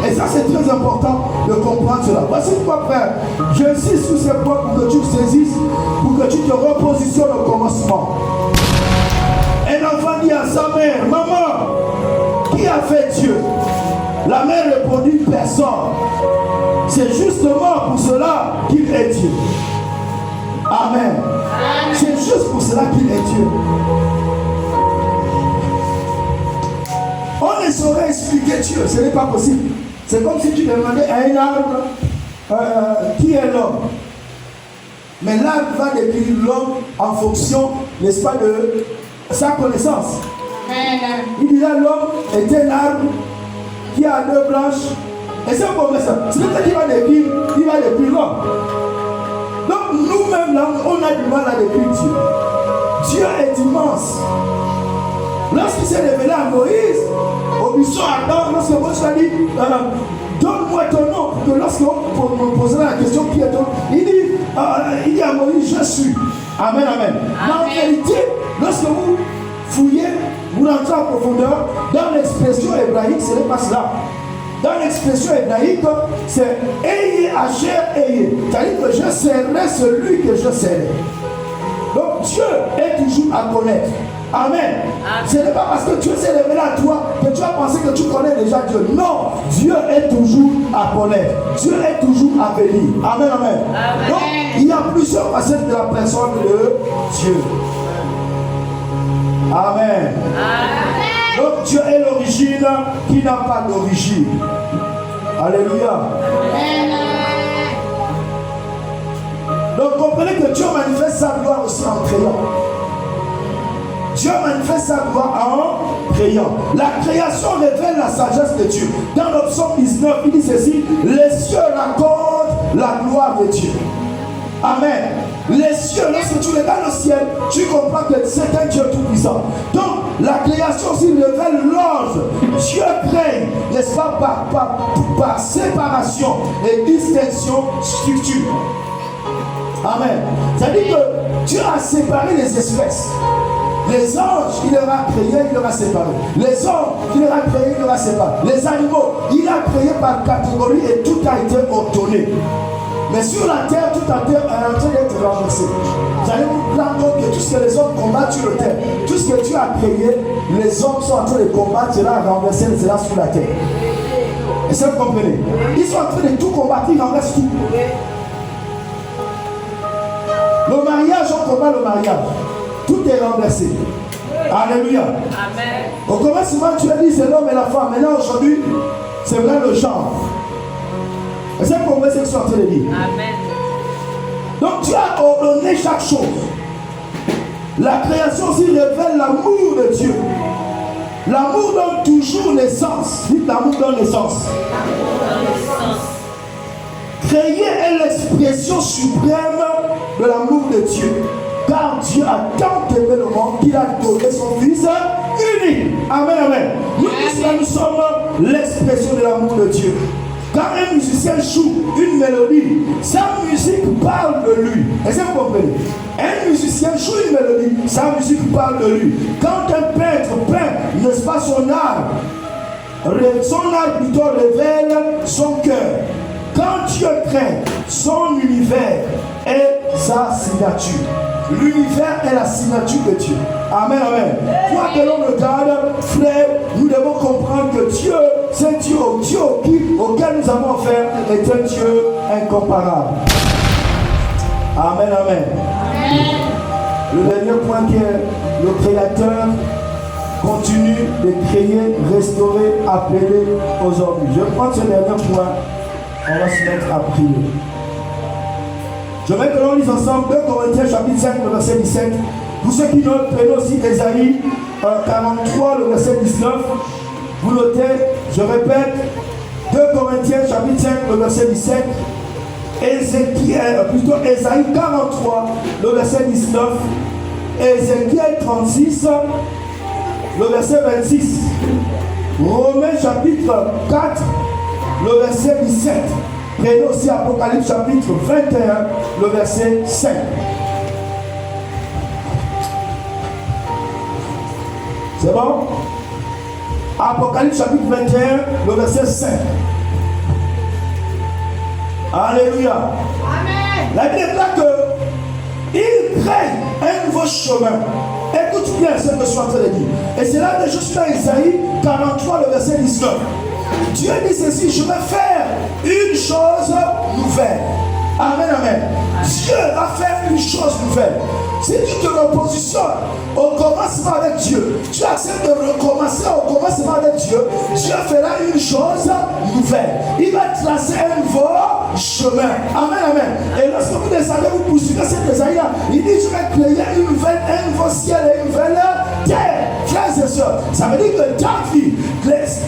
Et ça, c'est très important de comprendre cela. Voici pourquoi, frère, j'insiste sur ces points pour que tu saisisses, pour que tu te repositionnes au commencement. Un enfant dit à sa mère, maman, qui a fait Dieu? La mère répondit, personne. C'est justement pour cela qu'il est Dieu. Amen. C'est juste pour cela qu'il est Dieu. On ne saurait expliquer Dieu, ce n'est pas possible. C'est comme si tu demandais à un arbre qui est l'homme. Mais l'arbre va décrire l'homme en fonction, n'est-ce pas, de sa connaissance. Il dit là, l'homme est un arbre qui a deux branches. Et c'est comme ça. C'est pour ça qu'il va décrire l'homme. Donc nous-mêmes là, on a du mal à décrire Dieu. Dieu est immense. Lorsqu'il s'est révélé à Moïse, au buisson Adam, lorsque Moïse a dit, donne-moi ton nom, que lorsqu'on me posera la question qui est ton nom, il dit à Moïse, je suis. Amen, amen. Mais en vérité, lorsque vous fouillez, vous rentrez en profondeur, dans l'expression hébraïque, ce n'est pas cela. Dans l'expression hébraïque, c'est Ayez Hacher Ayez. C'est-à-dire que je serai celui que je serai. Donc Dieu est toujours à connaître. Amen. Ce n'est pas parce que Dieu s'est révélé à toi que tu as pensé que tu connais déjà Dieu. Non, Dieu est toujours à connaître. Dieu est toujours à venir. Amen, amen. Donc, il y a plusieurs facettes de la personne de Dieu. Amen. Donc, Dieu est l'origine qui n'a pas d'origine. Alléluia. Donc, comprenez que Dieu manifeste sa gloire aussi en créant. Dieu manifeste sa gloire en créant. La création révèle la sagesse de Dieu. Dans le psaume 19, il dit ceci: les cieux racontent la gloire de Dieu. Amen. Les cieux, lorsque tu regardes le ciel, tu comprends que c'est un Dieu tout-puissant. Donc, la création aussi révèle l'ordre. Dieu crée, n'est-ce pas, par séparation et distinction structure. Amen. C'est-à-dire que Dieu a séparé les espèces. Les anges, il leur a créé, il leur a séparé. Les hommes, il leur a créé, il leur a séparé. Les animaux, il a créé par catégorie et tout a été ordonné. Mais sur la terre, tout a été en train d'être renversé. Vous allez vous rendre compte que tout ce que les hommes combattent sur la terre, tout ce que Dieu a créé, les hommes sont en train de combattre, cela renverser, cela sur la terre. Et ça, vous comprenez? Ils sont en train de tout combattre, ils renversent tout. Le mariage, on combat le mariage. Tout est renversé. Alléluia. Amen. Au commencement, tu as dit c'est l'homme et la femme. Maintenant, aujourd'hui, c'est vrai le genre. Et c'est pour moi ce que je suis en train de dire. Amen. Donc, tu as ordonné chaque chose. La création aussi révèle l'amour de Dieu. L'amour donne toujours naissance. Dites l'amour donne naissance. Créer est l'expression suprême de l'amour de Dieu. Car Dieu a tant aimé le monde qu'il a donné son Fils unique. Amen, amen. Nous sommes l'expression de l'amour de Dieu. Quand un musicien joue une mélodie, sa musique parle de lui. Est-ce que vous comprenez? Un musicien joue une mélodie, sa musique parle de lui. Quand un peintre peint, n'est-ce pas, son art plutôt révèle son cœur. Quand Dieu crée, son univers est sa signature. L'univers est la signature de Dieu. Amen, amen. Quoi que l'on regarde, frère, nous devons comprendre que Dieu, c'est Dieu auquel nous avons affaire, est un Dieu incomparable. Amen, amen. Le dernier point que le Créateur continue de créer, restaurer, appeler aujourd'hui. Je prends ce dernier point, on va se mettre à prier. Je vais que l'on lise ensemble 2 Corinthiens chapitre 5, le verset 17. Pour ceux qui notent, prenez aussi Ésaïe 43, le verset 19. Vous notez, je répète, 2 Corinthiens chapitre 5, le verset 17. Ésaïe 43, le verset 19. Ézéchiel 36, le verset 26. Romains chapitre 4, le verset 17. Prenez aussi Apocalypse chapitre 21, le verset 5. C'est bon? Apocalypse chapitre 21, le verset 5. Alléluia. Amen. La Bible déclare qu'il crée un nouveau chemin. Écoute bien ce que je suis en train de dire. Et c'est là que je suis dans Isaïe 43, le verset 19. Dieu dit ceci, je vais faire une chose nouvelle. Amen, amen. Dieu va faire une chose nouvelle. Si tu te repositionnes au commencement avec Dieu, tu acceptes de recommencer au commencement avec Dieu, Dieu fera une chose nouvelle. Il va tracer un nouveau chemin. Amen, amen. Et lorsque vous descendez, vous poursuivez cette Ésaïe-là, il dit, je vais créer un nouveau ciel et une nouvelle terre. Frères et sœurs, ça veut dire que ta vie,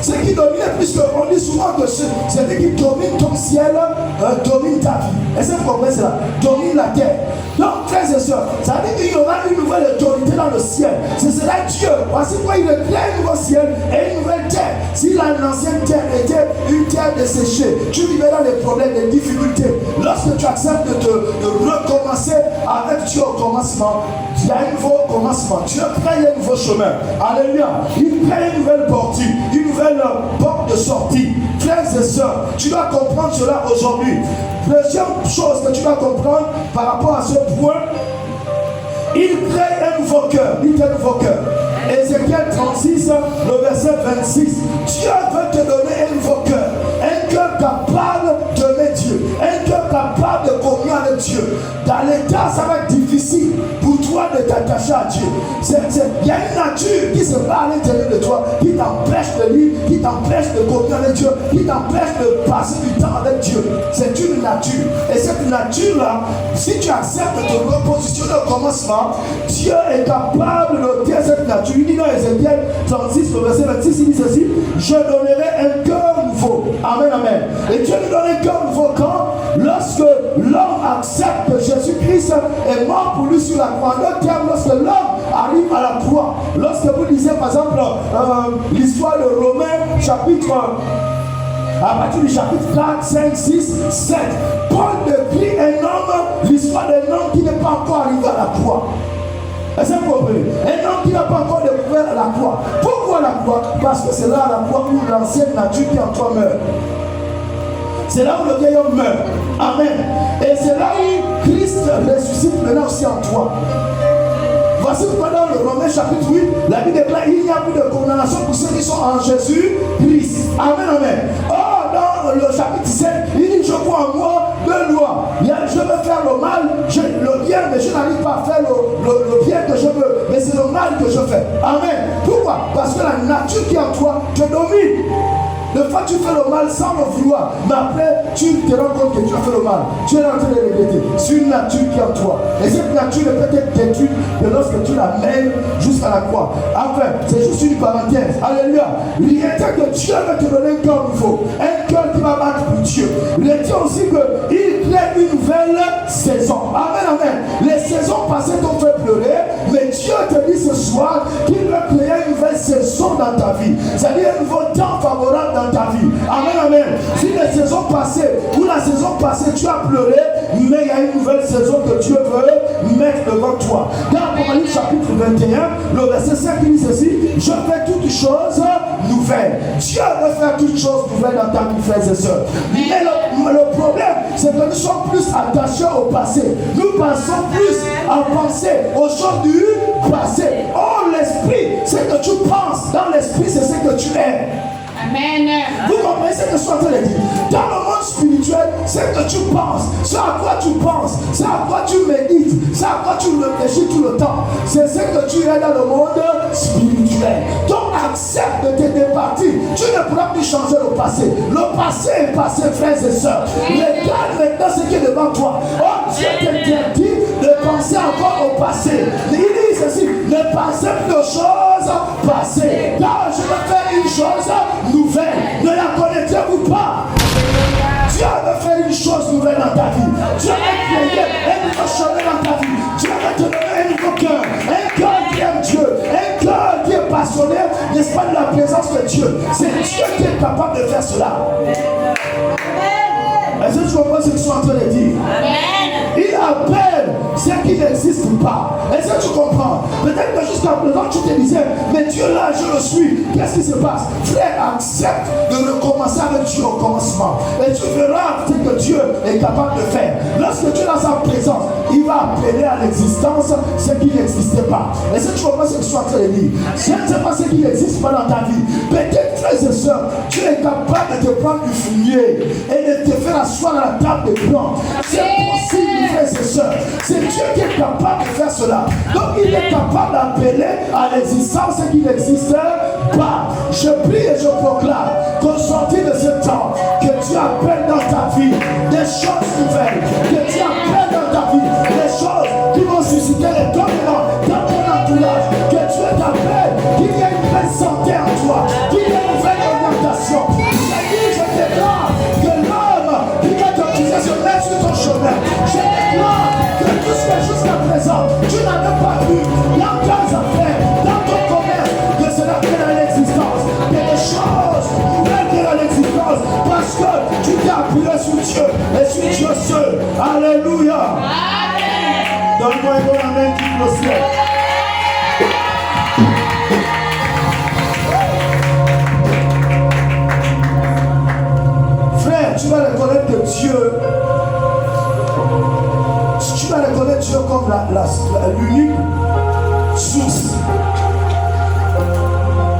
ce qui domine, puisqu'on dit souvent que celui qui domine ton ciel domine ta vie. Et c'est pourquoi cela domine la terre. Donc, frères et sœurs, ça veut dire qu'il y aura une nouvelle autorité dans le ciel. Ce sera Dieu. Voici pourquoi il crée un nouveau ciel et une nouvelle terre. Si l'ancienne terre était une terre desséchée, tu vivais dans des problèmes, des difficultés. Lorsque tu acceptes de recommencer avec Dieu au commencement, il y a un nouveau commencement. Dieu crée un nouveau chemin. Alléluia. Il crée une nouvelle porte, une nouvelle porte de sortie. Frères et sœurs, tu dois comprendre cela aujourd'hui. Deuxième chose que tu dois comprendre par rapport à ce point, il crée un nouveau cœur. Il crée un nouveau cœur. Ézéchiel 36, le verset 26. Dieu veut te donner un nouveau cœur. Un cœur capable d'aimer Dieu. Un cœur capable de communier avec Dieu. Dans l'état, ça va être difficile pour toi de t'attacher à Dieu. Il y a une nature qui se bat à l'intérieur de toi, qui t'empêche de lire, qui t'empêche de communier avec Dieu, qui t'empêche de passer du temps avec Dieu. C'est une nature. Et cette nature-là, si tu acceptes de te repositionner au commencement, Dieu est capable de dire cette nature. Il dit dans Ézéchiel 36, le verset 26, il dit ceci, je donnerai un cœur nouveau. Amen, amen. Et Dieu nous donne un cœur nouveau quand? Lorsque l'homme accepte que Jésus-Christ est mort pour lui sur la croix. En d'autres termes, lorsque l'homme arrive à la croix. Lorsque vous lisez par exemple l'histoire de Romains chapitre à partir du chapitre 4, 5, 6, 7, Paul décrit un homme, l'histoire d'un homme qui n'est pas encore arrivé à la croix. Est-ce que vous comprenez? Un homme qui n'a pas encore découvert la croix. Pourquoi la croix? Parce que c'est là la croix où l'ancienne nature qui en toi meurt. C'est là où le vieil homme meurt. Amen. Et c'est là où Christ ressuscite maintenant aussi en toi. Voici pourquoi dans le Romains chapitre 8, la Bible déclare qu'il n'y a plus de condamnation pour ceux qui sont en Jésus-Christ. Amen, amen. Or, dans le chapitre 17, il dit, je vois en moi deux lois. Je veux faire le mal, le bien, mais je n'arrive pas à faire le bien que je veux. Mais c'est le mal que je fais. Amen. Pourquoi? Parce que la nature qui est en toi te domine. Des fois tu fais le mal sans le vouloir, mais après tu te rends compte que tu as fait le mal. Tu es en train de regretter. C'est une nature qui est en toi. Et cette nature ne peut être détruite que lorsque tu la mènes jusqu'à la croix. Enfin, c'est juste une parenthèse. Alléluia. Il était que Dieu va te donner un cœur nouveau. Un cœur qui va battre pour Dieu. Il était aussi qu'il crée une nouvelle saison. Amen, amen. Les saisons passées t'ont fait pleurer, mais Dieu te dit ce soir qu'il veut créer une nouvelle saison dans ta vie. C'est-à-dire un nouveau temps favorable dans ta vie. Amen, amen. Si les saisons passées ou la saison passée tu as pleuré, mais il y a une nouvelle saison que Dieu veut mettre devant toi. Dans Apocalypse chapitre 21, le verset 5 il dit ceci, je fais toutes choses nouvelles. Dieu veut faire toutes choses nouvelles dans ta vie, frères et sœurs. le problème, c'est que nous sommes plus attachés au passé. Nous pensons plus à penser aux choses du passé. Oh, l'esprit, ce que tu penses dans l'esprit, c'est ce que tu es. Amen. Vous comprenez ce que je suis en train de dire? Dans le monde spirituel, c'est que tu penses, c'est à quoi tu penses, c'est à quoi tu médites, c'est à quoi tu réfléchis tout le temps. C'est ce que tu es dans le monde spirituel. Donc accepte de te départir. Tu ne pourras plus changer le passé. Le passé est passé, frères et sœurs. Regarde maintenant ce qui est devant toi. Oh, Dieu t'interdit de penser encore au passé. Il dit ceci, ne pensez plus aux choses passées. Car je vais faire une chose nouvelle. Ne la connaissez-vous pas? Dieu veut faire une chose nouvelle dans ta vie. Dieu veut créer un nouveau chemin dans ta vie. Dieu veut te donner un nouveau cœur. Un cœur qui aime Dieu. Un cœur qui est passionné, n'est-ce pas, de la présence de Dieu. C'est Dieu qui est capable de faire cela. Est-ce que tu comprends ce que je suis en train de dire? Il appelle ce qui n'existe pas. Est-ce que tu comprends? Peut-être que jusqu'à présent tu te disais, mais Dieu là, je le suis. Qu'est-ce qui se passe? Frère, accepte de recommencer avec Dieu au commencement. Et tu verras ce que Dieu est capable de faire. Lorsque tu es dans sa présence, il va appeler à l'existence ce qui n'existait pas. Est-ce que tu comprends ce que je suis en train de dire? Je ne sais pas ce qui n'existe pas dans ta vie. Peut-être, frères et sœurs, tu es capable de te prendre du fumier et de te faire asseoir à la table des blancs. C'est possible, frères et sœurs. C'est Dieu qui est capable de faire cela. Donc il est capable d'appeler à l'existence ce qui n'existe pas. Je prie et je proclame qu'au sortir de ce temps, que Dieu appelle dans ta vie des choses nouvelles. Que Dieu appelle dans ta vie des choses qui vont susciter les dominants dans ton entourage. Que Dieu t'appelle, qu'il y ait une belle santé en toi, qu'il y ait une nouvelle orientation. Je déclare que l'homme qui va t'utiliser se met sur ton chemin. Je déclare que tout ce que jusqu'à présent tu n'avais pas vu dans tes affaires, dans ton commerce, que cela vienne à l'existence. Que des choses nouvelles viennent à l'existence parce que tu t'es appuyé sur Dieu et sur Dieu seul. Alléluia. Donne-moi un bon amen qui le ciel. Frère, tu vas reconnaître que Dieu, tu vas reconnaître Dieu comme l'unique source.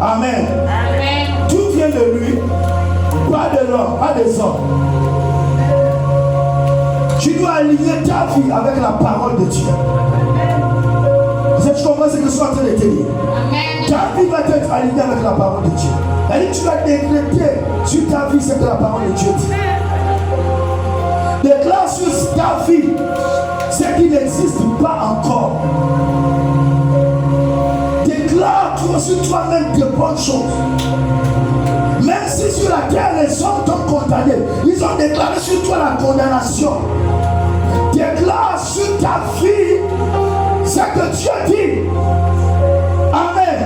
Amen. Amen. Tout vient de lui, pas de l'homme, pas des hommes. Tu dois aligner ta vie avec la parole de Dieu. Tu comprends ce que je suis en train de te dire? Ta vie va être alignée avec la parole de Dieu. Et tu vas décréter sur ta vie ce que la parole de Dieu dit. Déclare sur ta vie ce qui n'existe pas encore. Déclare sur toi-même de bonnes choses. Même si sur la terre les hommes t'ont condamné, ils ont déclaré sur toi la condamnation. Déclare sur ta vie ce que Dieu dit. Amen.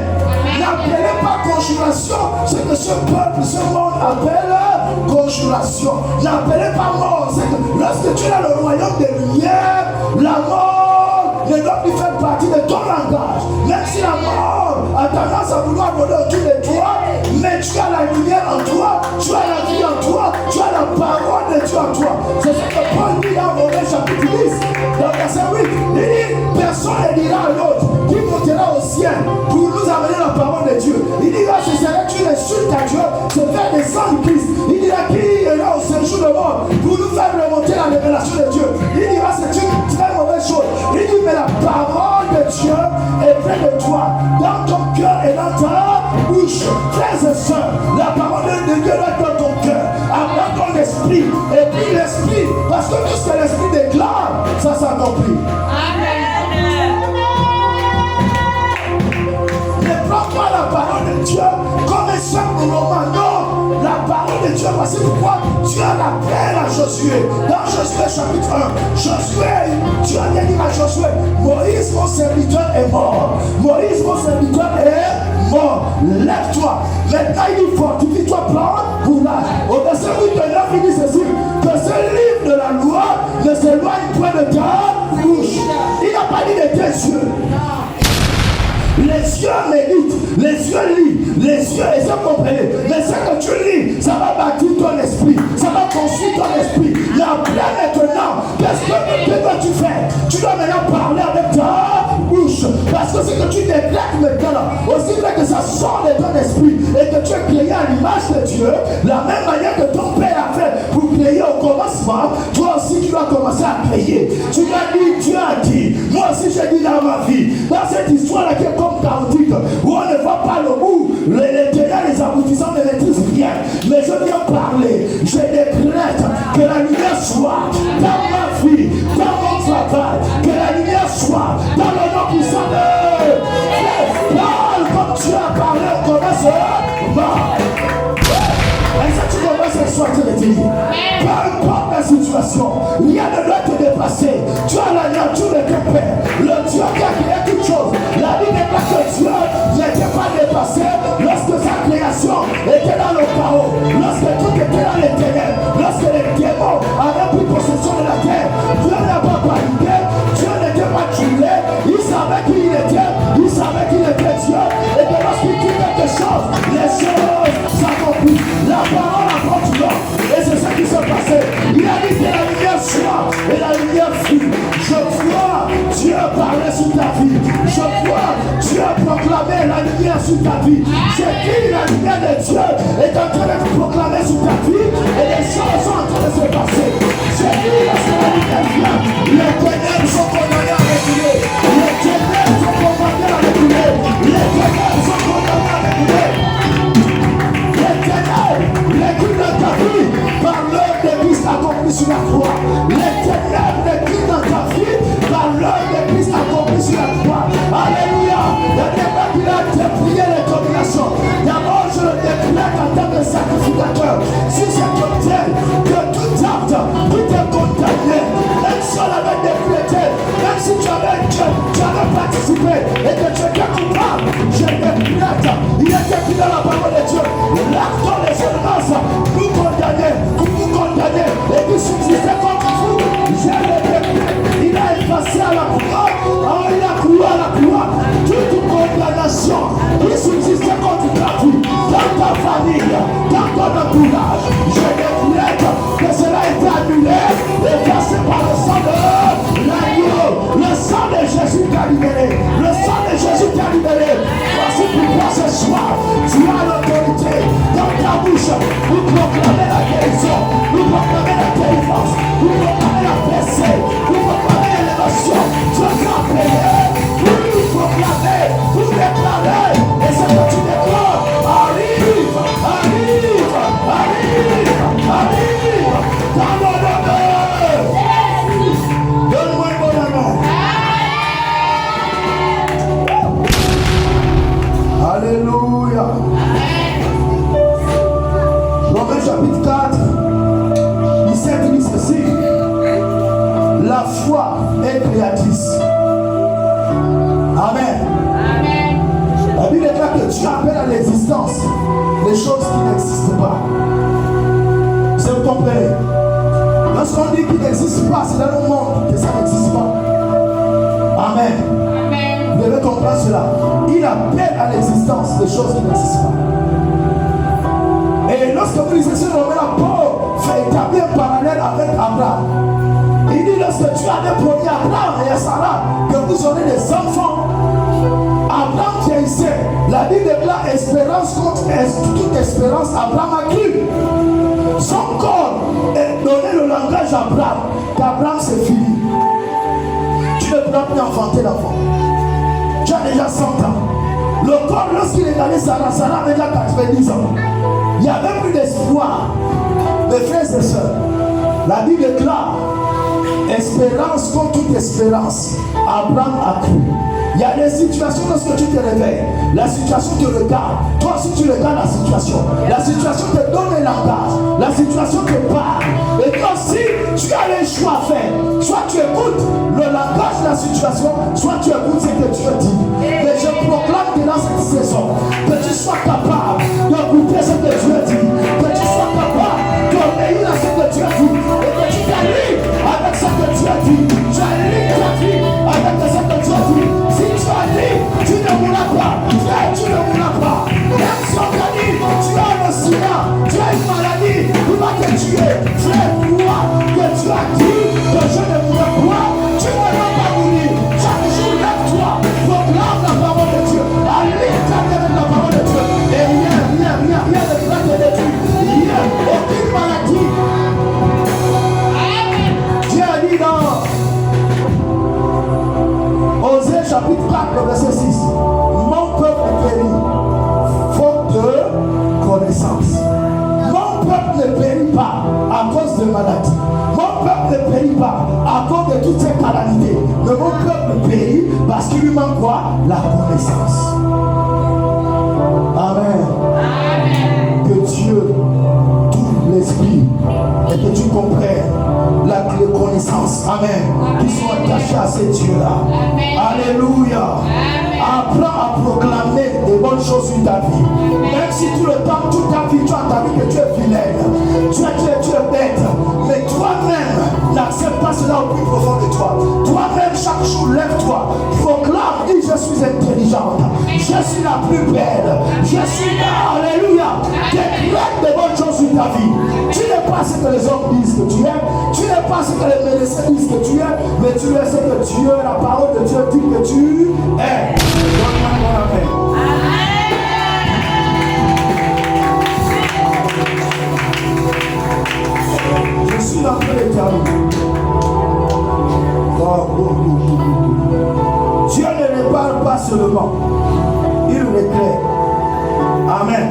N'appelez pas conjuration ce que ce peuple, ce monde appelle conjuration. N'appelez pas mort. Lorsque tu es dans le royaume des lumières, la mort ne doit plus faire partie de ton langage. Même si la mort a tendance à vouloir voler autour de toi, mais tu as la lumière en toi, tu as la vie en toi, tu as la parole de Dieu en toi. C'est ce que Paul dit dans Romains chapitre 10, dans le verset 8. Il dit, personne ne dira à l'autre qui montera au ciel pour nous amener la parole de Dieu. Il dira, ce serait une insulte à Dieu, c'est faire des sangs de Christ. Il dira, qui est là au séjour de mort pour nous faire remonter la révélation de Dieu. Il dira, c'est une très mauvaise chose. Il dit, mais la parole de Dieu est près de toi, dans ton cœur et dans ta bouche. Frères et sœurs, la parole de Dieu doit être dans ton cœur, dans ton esprit, et puis l'esprit, parce que tout ce que l'esprit déclare, ça s'accomplit. Ne prends pas la parole de Dieu comme un simple roman. Non, la parole de Dieu, voici pourquoi Dieu l'appelle à Josué. Dans Josué chapitre 1, Josué, Dieu vient dire à Josué, Moïse mon serviteur est mort. Moïse mon serviteur est mort. Lève-toi. Maintenant il dit, fortifie-toi, plante pour l'âge. Au verset 8 et 9, il dit ceci, que ce livre de la loi ne s'éloigne point de ta bouche. Il n'a pas dit de tes yeux. Les yeux méditent, les yeux lisent, les yeux, et ça comprenez. Mais ce que tu lis, ça va bâtir ton esprit, ça va construire ton esprit. aussi je dis dans ma vie, dans cette histoire-là qui est comme chaotique, où on ne voit pas le bout, les tenants, les aboutissants ne maîtrisent rien. Mais je viens parler, je décrète que la lumière soit dans ma vie, dans mon travail, que la lumière soit dans le nom puissant de parle comme tu as parlé, on commence à est-ce que tu commences à soir te dire, peu importe la situation, rien ne doit te dépasser. Tu as la nature de ton Père, le Dieu qui a créé toutes choses. La Bible n'est pas que Dieu n'était pas dépassé lorsque sa création était dans le chaos, lorsque tout était dans les ténèbres, lorsque les démons avaient pris possession de la terre. Dieu n'a pas paniqué, Dieu n'était pas troublé, il savait qui il était, il savait qu'il était Dieu, et que lorsqu'il dit quelque chose, les choses s'accomplissent. La parole apporte l'homme, et c'est ça qui s'est passé. Il a dit que la lumière soit, et la lumière fut. Je vois Dieu parler sur ta vie. Je vois Dieu proclamer la lumière sur ta vie. J'ai dit la lumière de Dieu est en train de proclamer sur ta vie, et les choses sont en train de se passer. J'ai dit lorsque la lumière vient, les ténèbres sont condamnées à reculer. Les ténèbres sont condamnées à reculer. Les ténèbres sont condamnées à reculer. Les crimes de ta vie par l'œuvre de Christ accompli sur la croix. Les ténèbres de Christ dans ta vie par l'œuvre de Christ accompli sur la croix. Alléluia. Le débat qu'il a déplié les dominations. D'abord, je le déclare en tant que sacrificateur sur cette autel que tout acte qui t'est condamné, même si on avait décrété, même si tu avais participé et que tu étais coupable, je déclare, il est écrit dans la parole de Dieu. L'acte des ordonnances nous condamner et qui subsistait contre vous. Je le déclare. Il a effacé à la croix, il a cloué à la croix toute condamnation qui subsistait contre ta vie, dans ta famille, dans ton entourage. Je déclare que cela est annulé, effacé par le sang de l'agneau. Le sang de Jésus t'a libéré. Le sang de Jésus t'a libéré. Voici pourquoi ce soir, tu as l'autorité dans ta bouche pour proclamer la guérison, pour proclamer la délivrance, pour proclamer la percée, pour proclamer l'élévation. Tu as appelé pour nous proclamer, pour déclarer. Et c'est que tu déclares. Arrive, arrive, arrive, arrive. Dans mon honneur. Donne-moi un bon honneur. Alléluia. Romains chapitre 4, il dit ceci. La foi est créatrice. Amen. Amen. La Bible déclare que Dieu appelle à l'existence les choses qui n'existent pas. C'est vous comprenez? Lorsqu'on dit qu'il n'existe pas, c'est dans le monde que ça n'existe pas. Amen. Amen. Vous devez comprendre cela. Il appelle à l'existence des choses qui n'existent pas. Et lorsque vous lisez ce Romain, Paul fait établir un parallèle avec Abraham. Il dit lorsque Dieu avait promis à Abraham et à Sarah que vous aurez des enfants, Abraham vieillissait. La Bible déclare espérance contre toute espérance. Abraham a cru. Son corps est donné le langage à Abraham, qu'Abraham c'est fini. Tu ne pourras plus enfanter l'enfant. Tu as déjà 100 ans. Le corps, lorsqu'il est allé Sarah avait déjà 90 ans. Il n'y avait plus d'espoir. Mes frères et sœurs, la Bible déclare espérance contre toute espérance. Abraham a cru. Il y a des situations lorsque tu te réveilles, la situation te regarde. Toi aussi tu regardes la situation. La situation te donne un langage. La situation te parle. Et toi aussi tu as le choix à faire. Soit tu écoutes le langage de la situation, soit tu écoutes ce que Dieu dit. Mais je proclame que dans cette saison, que tu sois capable d'écouter ce que Dieu dit. Que tu sois capable d'obéir à ce que Dieu dit. Et que tu t'allies avec ce que Dieu dit. Tu allies ta vie avec ce que Dieu dit. Si tu as dit, tu ne mourras pas. Frère, tu ne mourras pas. Même si on t'a dit, tu as le sida, tu as une maladie, il va te tuer. Frère, toi, que tu as dit que je ne mourrai pas, tu ne vas pas mourir. Chaque jour, lève-toi. verset 6. Mon peuple périt, faute de connaissance. Mon peuple ne périt pas à cause de maladies. Mon peuple ne périt pas à cause de toutes ces calamités. Mais mon peuple périt parce qu'il lui manque quoi? La connaissance. Amen. Que Dieu t'ouvre l'esprit et que tu comprennes la connaissance. Amen. Qui sont attachés à ces dieux-là. Alléluia. Apprends à proclamer des bonnes choses sur ta vie. Même si tout le temps, toute ta vie, tu as entendu que tu es vilaine, tu es bête, mais toi-même n'accepte pas cela au plus profond de toi. Toi-même, chaque jour, lève-toi, proclame, dis je suis intelligente, je suis la plus belle, je suis là, alléluia. Décrète des bonnes choses sur ta vie. Tu n'es pas ce que les hommes disent que tu es, tu n'es pas ce que les médecins disent que tu es, mais tu es ce que Dieu, la parole de Dieu dit que tu es. Donne-moi mon amen. Je suis dans l'éternel. Dieu ne répare pas seulement, il réclame. Amen.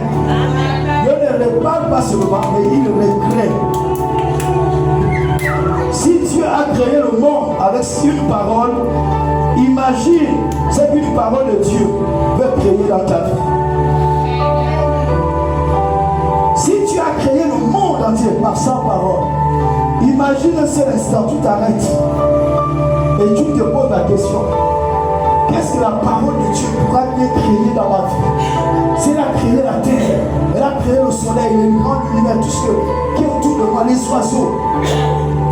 Dieu ne répare pas seulement, mais il réclame. Si Dieu a créé le monde avec une parole, imagine ce qu'une parole de Dieu peut créer dans ta vie. Si tu as créé le monde entier par sa parole, imagine un seul instant, tu t'arrêtes et tu te poses la question: qu'est-ce que la parole de Dieu pourra bien créer dans ma vie? Si elle a créé la terre, elle a créé le soleil, les nuages, l'univers, tout ce qui est autour de moi, les oiseaux,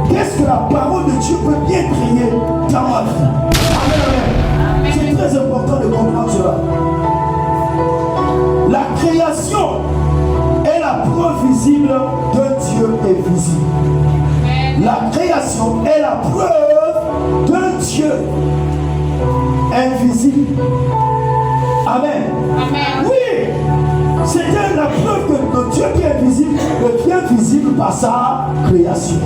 qu'est-ce que la parole de Dieu peut bien créer dans ma vie? Amen, amen. C'est très important de comprendre cela. La création est la preuve visible d'un Dieu invisible. La création est la preuve d'un Dieu invisible. Amen. Amen. Oui, c'était la preuve que le Dieu qui est invisible devient visible par sa création.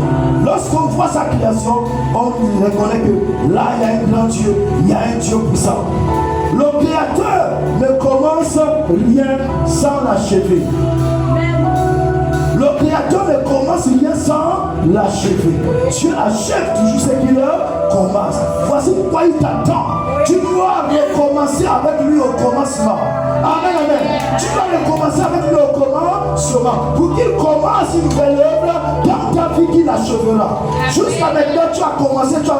Lorsqu'on voit sa création, on reconnaît que là, il y a un grand Dieu, il y a un Dieu puissant. Le Créateur ne commence rien sans l'achever. Le Créateur ne commence rien sans l'achever. Dieu achève toujours ce qu'il commence. Voici pourquoi il t'attend. Tu dois recommencer avec lui au commencement. Amen, amen. Tu dois recommencer avec lui au commencement. Pour qu'il commence une nouvelle œuvre dans ta vie qu'il achèvera. Jusqu'à maintenant, tu as commencé, tu as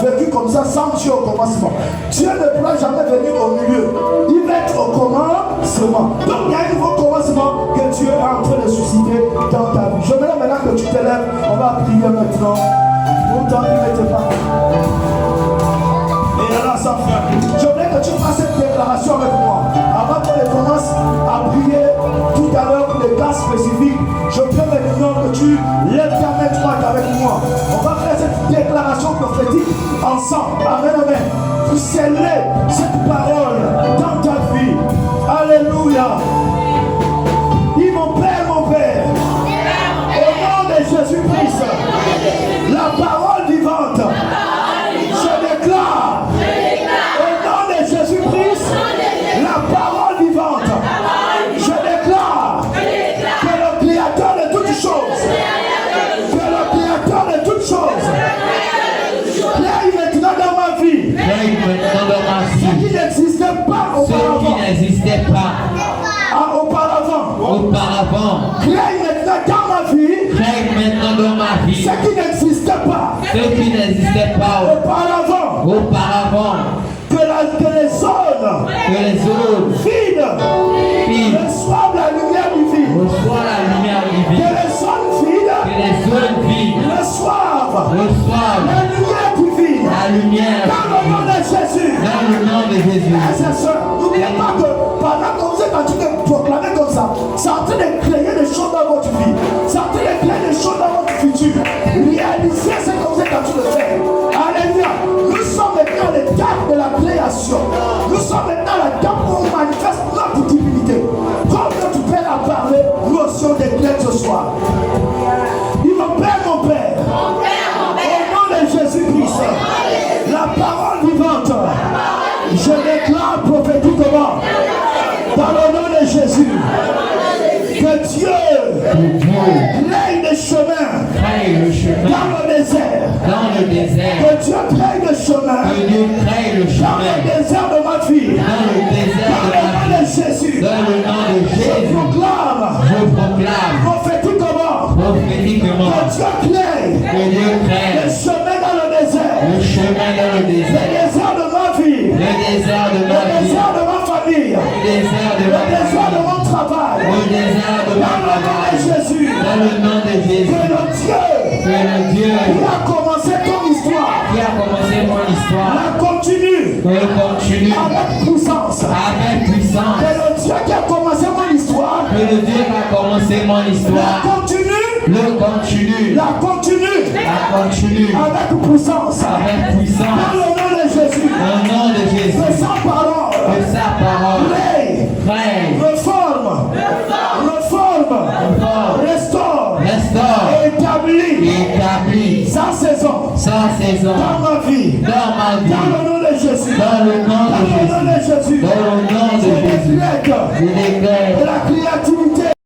vécu comme ça sans Dieu au commencement. Dieu ne pourra jamais venir au milieu. Il va être au commencement. Donc il y a un nouveau commencement que Dieu est en train de susciter dans ta vie. Je voudrais maintenant que tu te lèves. On va prier maintenant. Longtemps qu'il n'était pas. Et là, ça frère. Je voudrais que tu fasses cette déclaration avec moi. Avant qu'on commence à prier tout à l'heure pour des cas spécifiques, je veux maintenant que tu lèves ta main droite avec moi. On va faire cette déclaration prophétique ensemble. Amen, amen. Pour sceller cette parole dans ta vie. Alléluia. Dis mon Père, au nom de Jésus-Christ, la parole vivante, je déclare, au nom de Jésus-Christ, la parole vivante, je déclare que le Créateur de toutes choses, crée maintenant dans ma vie, ce qui n'existait pas auparavant. Crée maintenant dans ma vie, ce qui n'existait pas auparavant. Que les zones vides reçoivent la lumière divine. Que les zones vides reçoivent la lumière divine. Dans le nom de Jésus. Frères et sœurs, n'oubliez pas que pendant que vous êtes en train de proclamer comme ça, c'est en train de créer des choses dans votre vie. C'est en train de créer des choses dans votre futur. Réalisez ce que vous êtes en train de faire. Alléluia. Nous sommes maintenant à l'étape de la création. Nous sommes maintenant à l'étape où on manifeste notre divinité. Comme notre Père a parlé, nous aussi on déclare ce soir. Dis mon Père, au nom de Jésus-Christ, la parole vivante, je déclare crée Que Dieu le crée chemin dans le désert. le chemin dans le Le désert. désert de ma vie. Le désert de Le ma vie. désert de ma famille. Le désert de Le ma désert de famille. mon travail. Le désert de ma Dans le nom de travail. Jésus. Dans le nom de Jésus. Que le Dieu Que le Dieu qui a commencé ton histoire qui a commencé mon histoire la continue continue avec puissance. avec puissance. Que le Dieu qui a commencé mon histoire Que le Dieu qui a commencé mon la histoire continue, le continue. la continue La continue avec puissance. avec Dans puissance. le nom de Jésus. Au nom de Que Jésus. sa parole Que sa parole crée, crée, reforme, restaure, restaure, établit établit sa saison sa saison dans ma vie. dans ma Dans vie. le nom de Jésus. Dans le nom Dans le nom de de Jésus. Jésus. Dans le nom de Je Jésus. décrète Je déclare que la créature